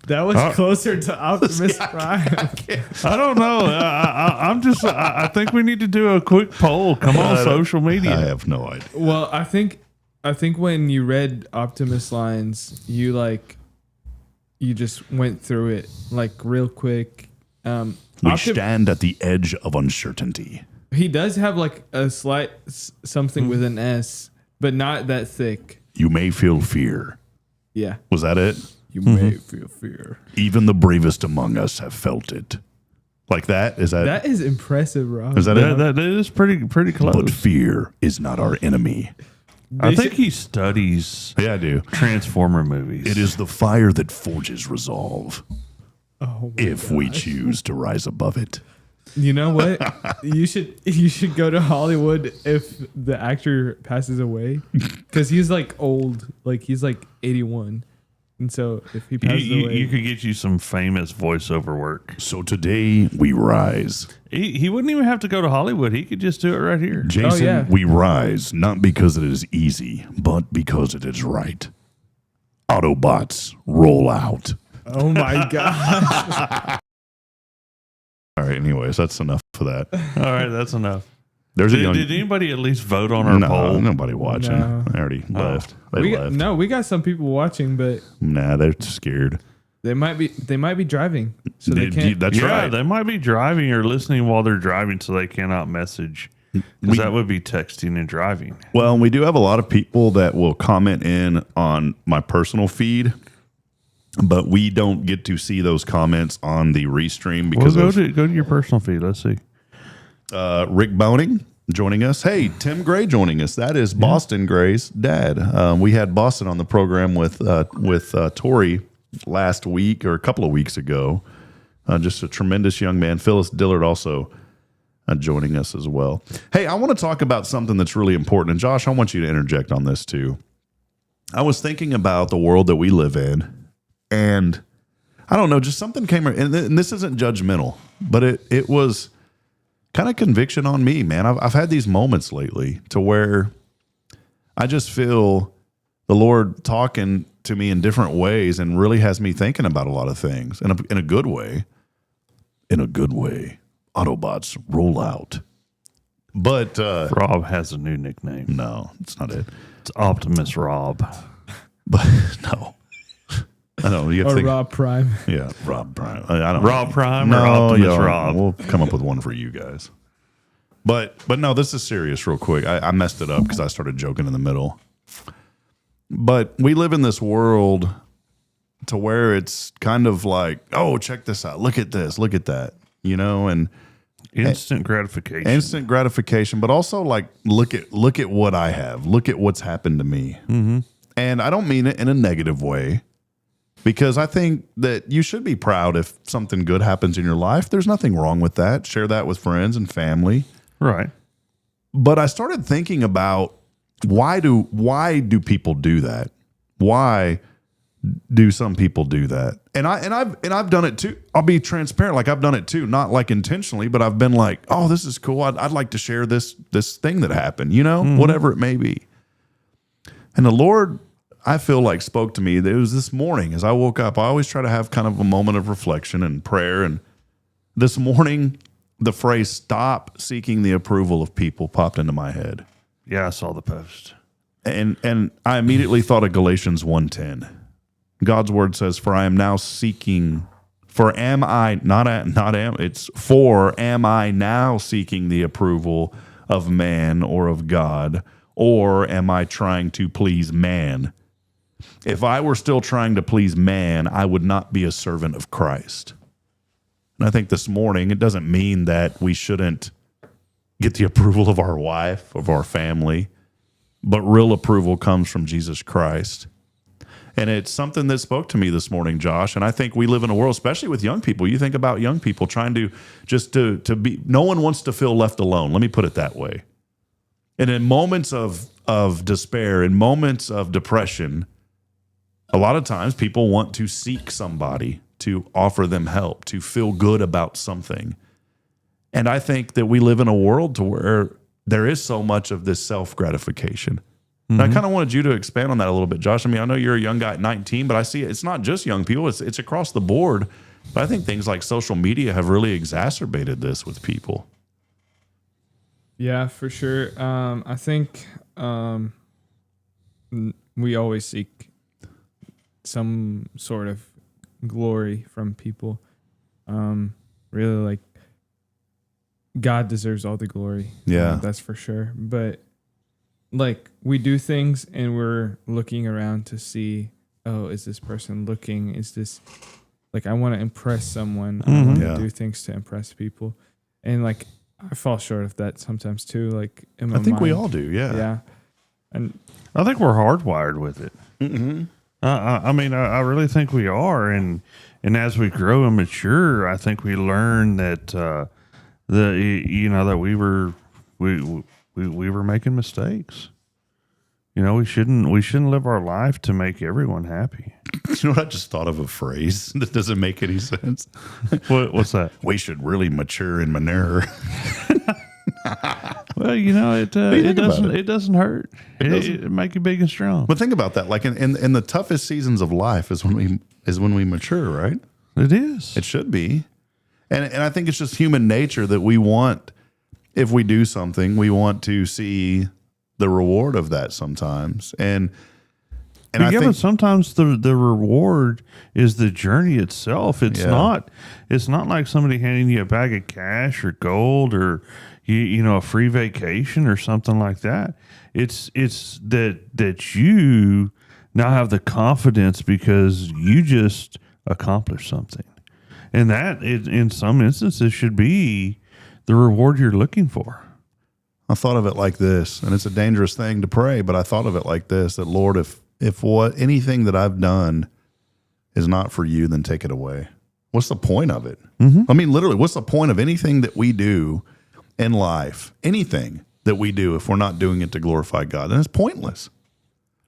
That was closer to Optimus Prime. I don't know. I think we need to do a quick poll. Come on, social media. I have no idea. Well, I think when you read Optimus lines, you just went through it like real quick. We stand at the edge of uncertainty. He does have like a slight something with an S, but not that thick. You may feel fear. Yeah. Was that it? You may feel fear. Even the bravest among us have felt it. Like that? Is that? That is impressive, Rob. Is that it? That is pretty close. But fear is not our enemy. I think he studies Yeah, I do. Transformer movies. It is the fire that forges resolve. Oh my If we choose to rise above it. You know what? you should go to Hollywood if the actor passes away, because he's like old, like he's like 81, and so if he passes away, you could get you some famous voiceover work. So today we rise. He wouldn't even have to go to Hollywood. He could just do it right here. Jason, we rise not because it is easy, but because it is right. Autobots, roll out. Oh my god. All right, anyways, that's enough for that. All right, that's enough. Did anybody at least vote on our poll? Nobody watching. No. They already left. They left. We got some people watching, but Nah, they're scared. they might be driving, so they can't. That's right. They might be driving or listening while they're driving, so they cannot message. Because that would be texting and driving. Well, we do have a lot of people that will comment in on my personal feed, but we don't get to see those comments on the restream because go to your personal feed. Let's see. Rick Boning joining us. Hey, Tim Gray joining us. That is Boston Gray's dad. We had Boston on the program with Tori last week or a couple of weeks ago. Just a tremendous young man. Phyllis Dillard also joining us as well. Hey, I want to talk about something that's really important. And Josh, I want you to interject on this too. I was thinking about the world that we live in, and I don't know, just something came, and this isn't judgmental, but it was kind of conviction on me, man. I've had these moments lately to where I just feel the Lord talking to me in different ways and really has me thinking about a lot of things in a good way. In a good way. Autobots roll out. But Rob has a new nickname. No, it's not it. It's Optimus Rob. But no. I don't know. You have to think, Rob Prime. Yeah, Rob Prime. I don't Rob know. Prime or Optimus Rob? We'll come up with one for you guys. But no, this is serious real quick. I messed it up because I started joking in the middle. But we live in this world to where it's kind of like, oh, check this out. Look at this. Look at that. You know, and instant gratification. Instant gratification, but also like look at what I have. Look at what's happened to me. Mm-hmm. And I don't mean it in a negative way, because I think that you should be proud if something good happens in your life. There's nothing wrong with that. Share that with friends and family. Right. But I started thinking about why do people do that? Why do some people do that? And I've done it too. I'll be transparent. Like I've done it too, not like intentionally, but I've been like, oh, this is cool. I'd like to share this thing that happened, you know, whatever it may be. And the Lord, I feel like, spoke to me. It was this morning as I woke up. I always try to have kind of a moment of reflection and prayer. And this morning, the phrase "stop seeking the approval of people" popped into my head. Yeah, I saw the post. And I immediately thought of Galatians 1:10. God's word says, "For I am now seeking, am I now seeking the approval of man or of God, or am I trying to please man? If I were still trying to please man, I would not be a servant of Christ." And I think this morning, it doesn't mean that we shouldn't get the approval of our wife, of our family, but real approval comes from Jesus Christ. And it's something that spoke to me this morning, Josh. And I think we live in a world, especially with young people. You think about young people trying to just to be, no one wants to feel left alone. Let me put it that way. And in moments of despair, in moments of depression, a lot of times people want to seek somebody to offer them help, to feel good about something. And I think that we live in a world to where there is so much of this self-gratification. And I kind of wanted you to expand on that a little bit, Josh. I mean, I know you're a young guy at 19, but I see it's not just young people, it's across the board. But I think things like social media have really exacerbated this with people. Yeah, for sure. I think we always seek some sort of glory from people. Really, like, God deserves all the glory. Yeah. That's for sure. But like, we do things and we're looking around to see, oh, is this person looking? Is this, like, I want to impress someone. I want to do things to impress people. And like, I fall short of that sometimes too. Like, in my I think mind. we all do, yeah. Yeah. And I think we're hardwired with it. I mean, I really think we are. And as we grow and mature, I think we learn that, that we were making mistakes. You know, we shouldn't live our life to make everyone happy. You know what? I just thought of a phrase that doesn't make any sense. What's that? We should really mature in manure. Well, you know, it doesn't hurt. It make you big and strong. But think about that. Like in the toughest seasons of life is when we mature, right? It is. It should be. And I think it's just human nature that we want, if we do something, we want to see the reward of that sometimes. And I think, but sometimes the reward is the journey itself. It's not like somebody handing you a bag of cash or gold or a free vacation or something like that. It's that you now have the confidence because you just accomplished something. And that, in some instances, should be the reward you're looking for. I thought of it like this, and it's a dangerous thing to pray, but I thought of it like this, that Lord, if anything that I've done is not for you, then take it away. What's the point of it? I mean, literally, what's the point of anything that we do in life? Anything that we do, if we're not doing it to glorify God, then it's pointless.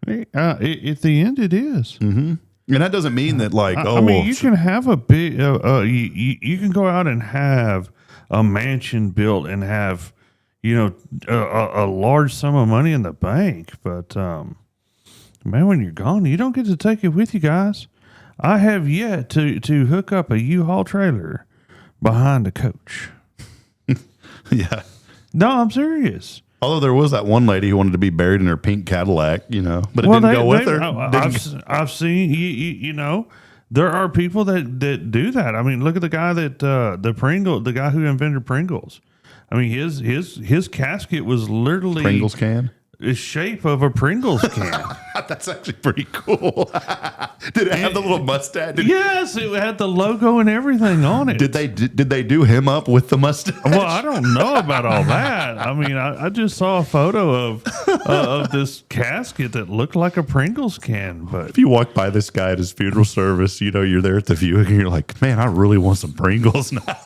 At the end, it is. And that doesn't mean that, like, I mean, you can have a big, you can go out and have a mansion built and have, a large sum of money in the bank. But, man, when you're gone, you don't get to take it with you, guys. I have yet to hook up a U-Haul trailer behind a coach. Yeah. No, I'm serious. Although there was that one lady who wanted to be buried in her pink Cadillac, but it didn't go with her. I've seen, there are people that do that. I mean, look at the guy that the guy who invented Pringles. I mean, his casket was literally Pringles can. The shape of a Pringles can. That's actually pretty cool. Did it have the little mustache? Yes, it had the logo and everything on it. Did they do him up with the mustache? Well, I don't know about all that. I mean, I just saw a photo of this casket that looked like a Pringles can. But if you walk by this guy at his funeral service, you're there at the viewing and you're like, man, I really want some Pringles now.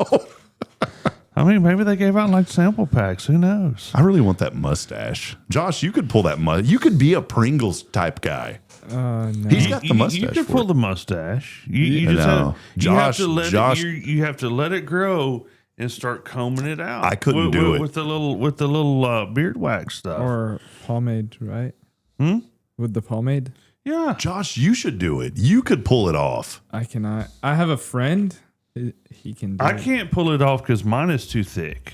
I mean, maybe they gave out like sample packs. Who knows? I really want that mustache. Josh, you could pull that mustache. You could be a Pringles type guy. No. He's got the mustache. You could pull the mustache. You have to let it grow and start combing it out. I couldn't do it with the little beard wax stuff or pomade, right? With the pomade. Yeah, Josh, you should do it. You could pull it off. I cannot. I have a friend. He can. I can't pull it off because mine is too thick.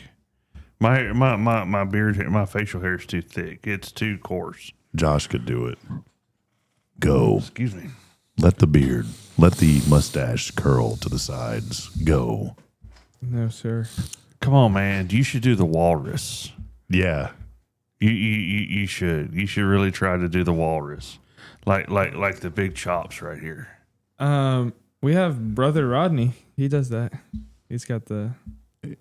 My beard hair, my facial hair is too thick. It's too coarse. Josh could do it. Go. Excuse me. Let the mustache curl to the sides. Go. No, sir. Come on, man. You should do the walrus. Yeah. You should. You should really try to do the walrus. Like the big chops right here. We have Brother Rodney. He does that. He's got the.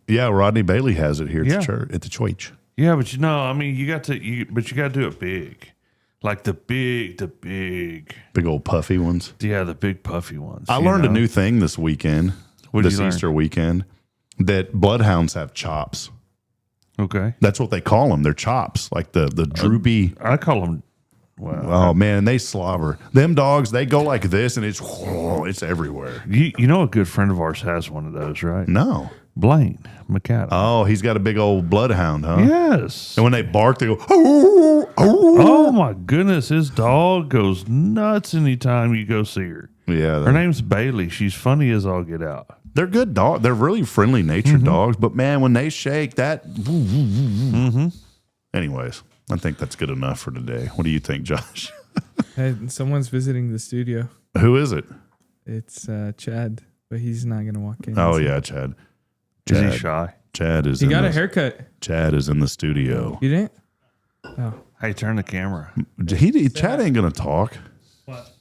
Yeah, Rodney Bailey has it here at the church. Yeah, but I mean, you got to do it big, like the big old puffy ones. Yeah, the big puffy ones. I learned a new thing this weekend, this Easter weekend, that bloodhounds have chops. Okay, that's what they call them. They're chops, like the droopy. I call them. Wow. Oh man, they slobber. Them dogs, they go like this, and it's everywhere. You know, a good friend of ours has one of those, right? No, Blaine McAdam. Oh, he's got a big old bloodhound, huh? Yes. And when they bark, they go. Oh my goodness, his dog goes nuts anytime you go see her. Yeah, her name's Bailey. She's funny as all get out. They're good dogs. They're really friendly natured dogs, but man, when they shake, that. Anyways. I think that's good enough for today. What do you think, Josh? Hey, someone's visiting the studio. Who is it? It's Chad, but he's not going to walk in. Oh, yeah, Chad. Is he shy? Chad is. He got a haircut. Chad is in the studio. You didn't? Oh. Hey, turn the camera. Chad ain't going to talk. What?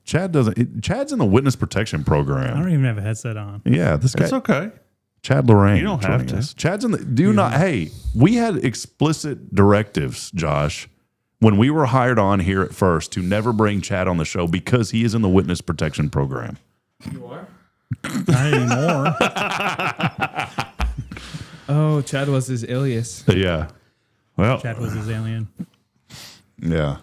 Chad doesn't. Chad's in the witness protection program. I don't even have a headset on. Yeah, this guy. It's okay. Chad Lorraine. You don't have to. Chad's in the. Hey, we had explicit directives, Josh, when we were hired on here at first to never bring Chad on the show because he is in the witness protection program. You are? Not anymore. Oh, Chad was his alias. Yeah. Well, Chad was his alien. Yeah.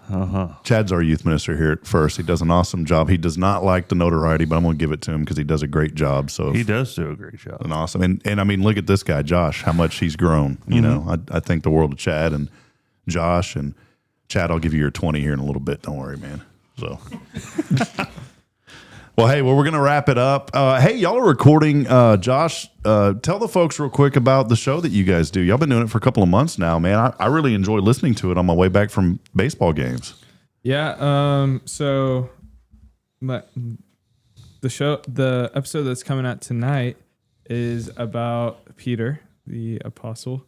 Chad's our youth minister here at First. He does an awesome job. He does not like the notoriety, but I'm going to give it to him because he does a great job. So he does do a great job. And awesome. And I mean, look at this guy, Josh, how much he's grown. You know, I think the world of Chad and Josh. And Chad, I'll give you your 20 here in a little bit. Don't worry, man. So. Well, hey, we're going to wrap it up. Hey, y'all are recording. Josh, tell the folks real quick about the show that you guys do. Y'all been doing it for a couple of months now, man. I really enjoy listening to it on my way back from baseball games. Yeah. So the episode that's coming out tonight is about Peter, the apostle.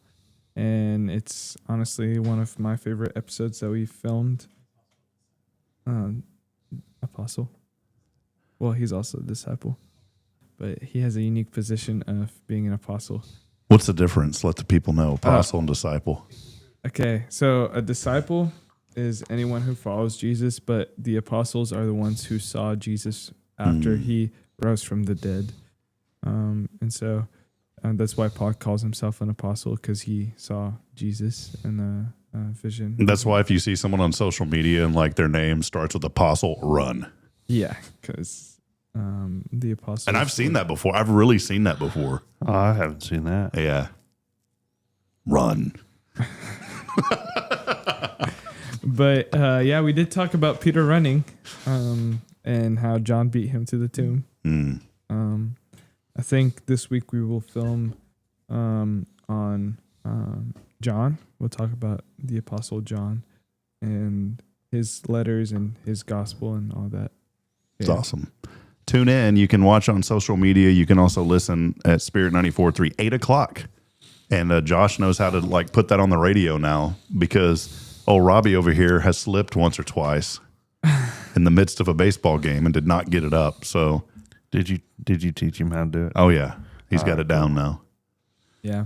And it's honestly one of my favorite episodes that we filmed. Apostle. Well, he's also a disciple, but he has a unique position of being an apostle. What's the difference? Let the people know. Apostle and disciple. Okay, so a disciple is anyone who follows Jesus, but the apostles are the ones who saw Jesus after he rose from the dead. And so that's why Paul calls himself an apostle, because he saw Jesus in the vision. That's why if you see someone on social media and like their name starts with apostle, run. Yeah, because the apostles. And I've seen that before. I've really seen that before. Oh, I haven't seen that. Yeah. Run. But yeah, we did talk about Peter running and how John beat him to the tomb. I think this week we will film on John. We'll talk about the Apostle John and his letters and his gospel and all that. It's awesome. Tune in. You can watch on social media. You can also listen at Spirit 94.3, 8 o'clock. And Josh knows how to like put that on the radio now because old Robbie over here has slipped once or twice in the midst of a baseball game and did not get it up. So did you teach him how to do it? Oh, yeah. He's got it down now. Yeah.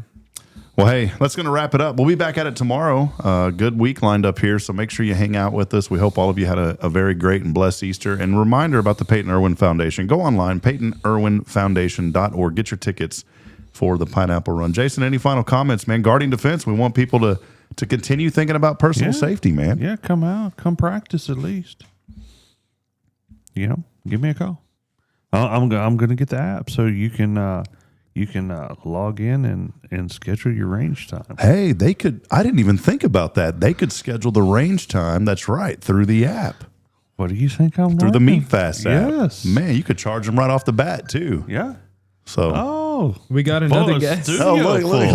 Well, hey, that's going to wrap it up. We'll be back at it tomorrow. Good week lined up here, so make sure you hang out with us. We hope all of you had a very great and blessed Easter. And reminder about the Peyton Irwin Foundation. Go online, PeytonIrwinFoundation.org. Get your tickets for the Pineapple Run. Jason, any final comments, man? Guardian Defense, we want people to continue thinking about personal safety, man. Yeah, come out. Come practice at least. You know, give me a call. I'm going to get the app so you can log in and schedule your range time. Hey, they could. I didn't even think about that. They could schedule the range time. That's right, through the app. What do you think I'm through the working? Meet Fast app? Yes, man, you could charge them right off the bat too. Yeah. So we got another guest. Oh,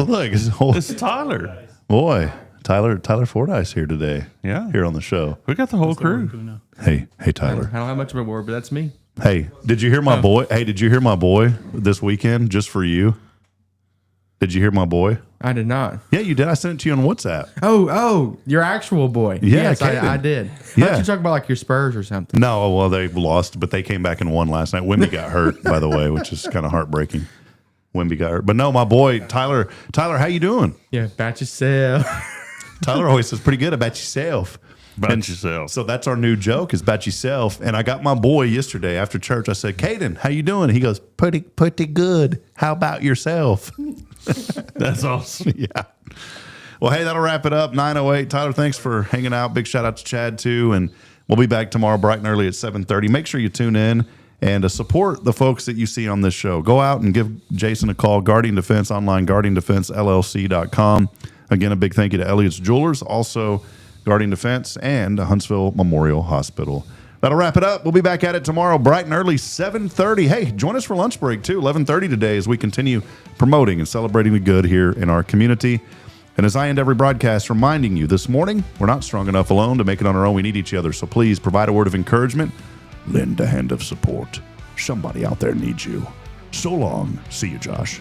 look! It's Tyler. Boy, Tyler Fordyce here today. Yeah, here on the show. We got the whole crew. Hey, Tyler. I don't have much of a word, but that's me. Hey, did you hear my boy? Hey, did you hear my boy this weekend? Just for you. Did you hear my boy? I did not. Yeah, you did. I sent it to you on WhatsApp. Oh, your actual boy. Yeah, yes, I did. Yeah. Why don't you talk about like your Spurs or something? No, well, they lost, but they came back and won last night. Wemby got hurt, by the way, which is kind of heartbreaking. Wemby got hurt. But no, my boy, Tyler, how you doing? Yeah, bat yourself. Tyler always says pretty good about yourself. About yourself. So that's our new joke is about yourself. And I got my boy yesterday after church. I said, Caden, how you doing? He goes, pretty good. How about yourself? That's awesome. Yeah. Well, hey, that'll wrap it up. 9:08. Tyler, thanks for hanging out. Big shout out to Chad too. And we'll be back tomorrow bright and early at 7:30. Make sure you tune in and support the folks that you see on this show. Go out and give Jason a call. Guardian Defense online, guardiandefensellc.com. Again, a big thank you to Elliott's Jewelers, also Guardian Defense, and Huntsville Memorial Hospital. That'll wrap it up. We'll be back at it tomorrow, bright and early, 7:30. Hey, join us for lunch break, too, 11:30 today as we continue promoting and celebrating the good here in our community. And as I end every broadcast, reminding you this morning, we're not strong enough alone to make it on our own. We need each other. So please provide a word of encouragement. Lend a hand of support. Somebody out there needs you. So long. See you, Josh.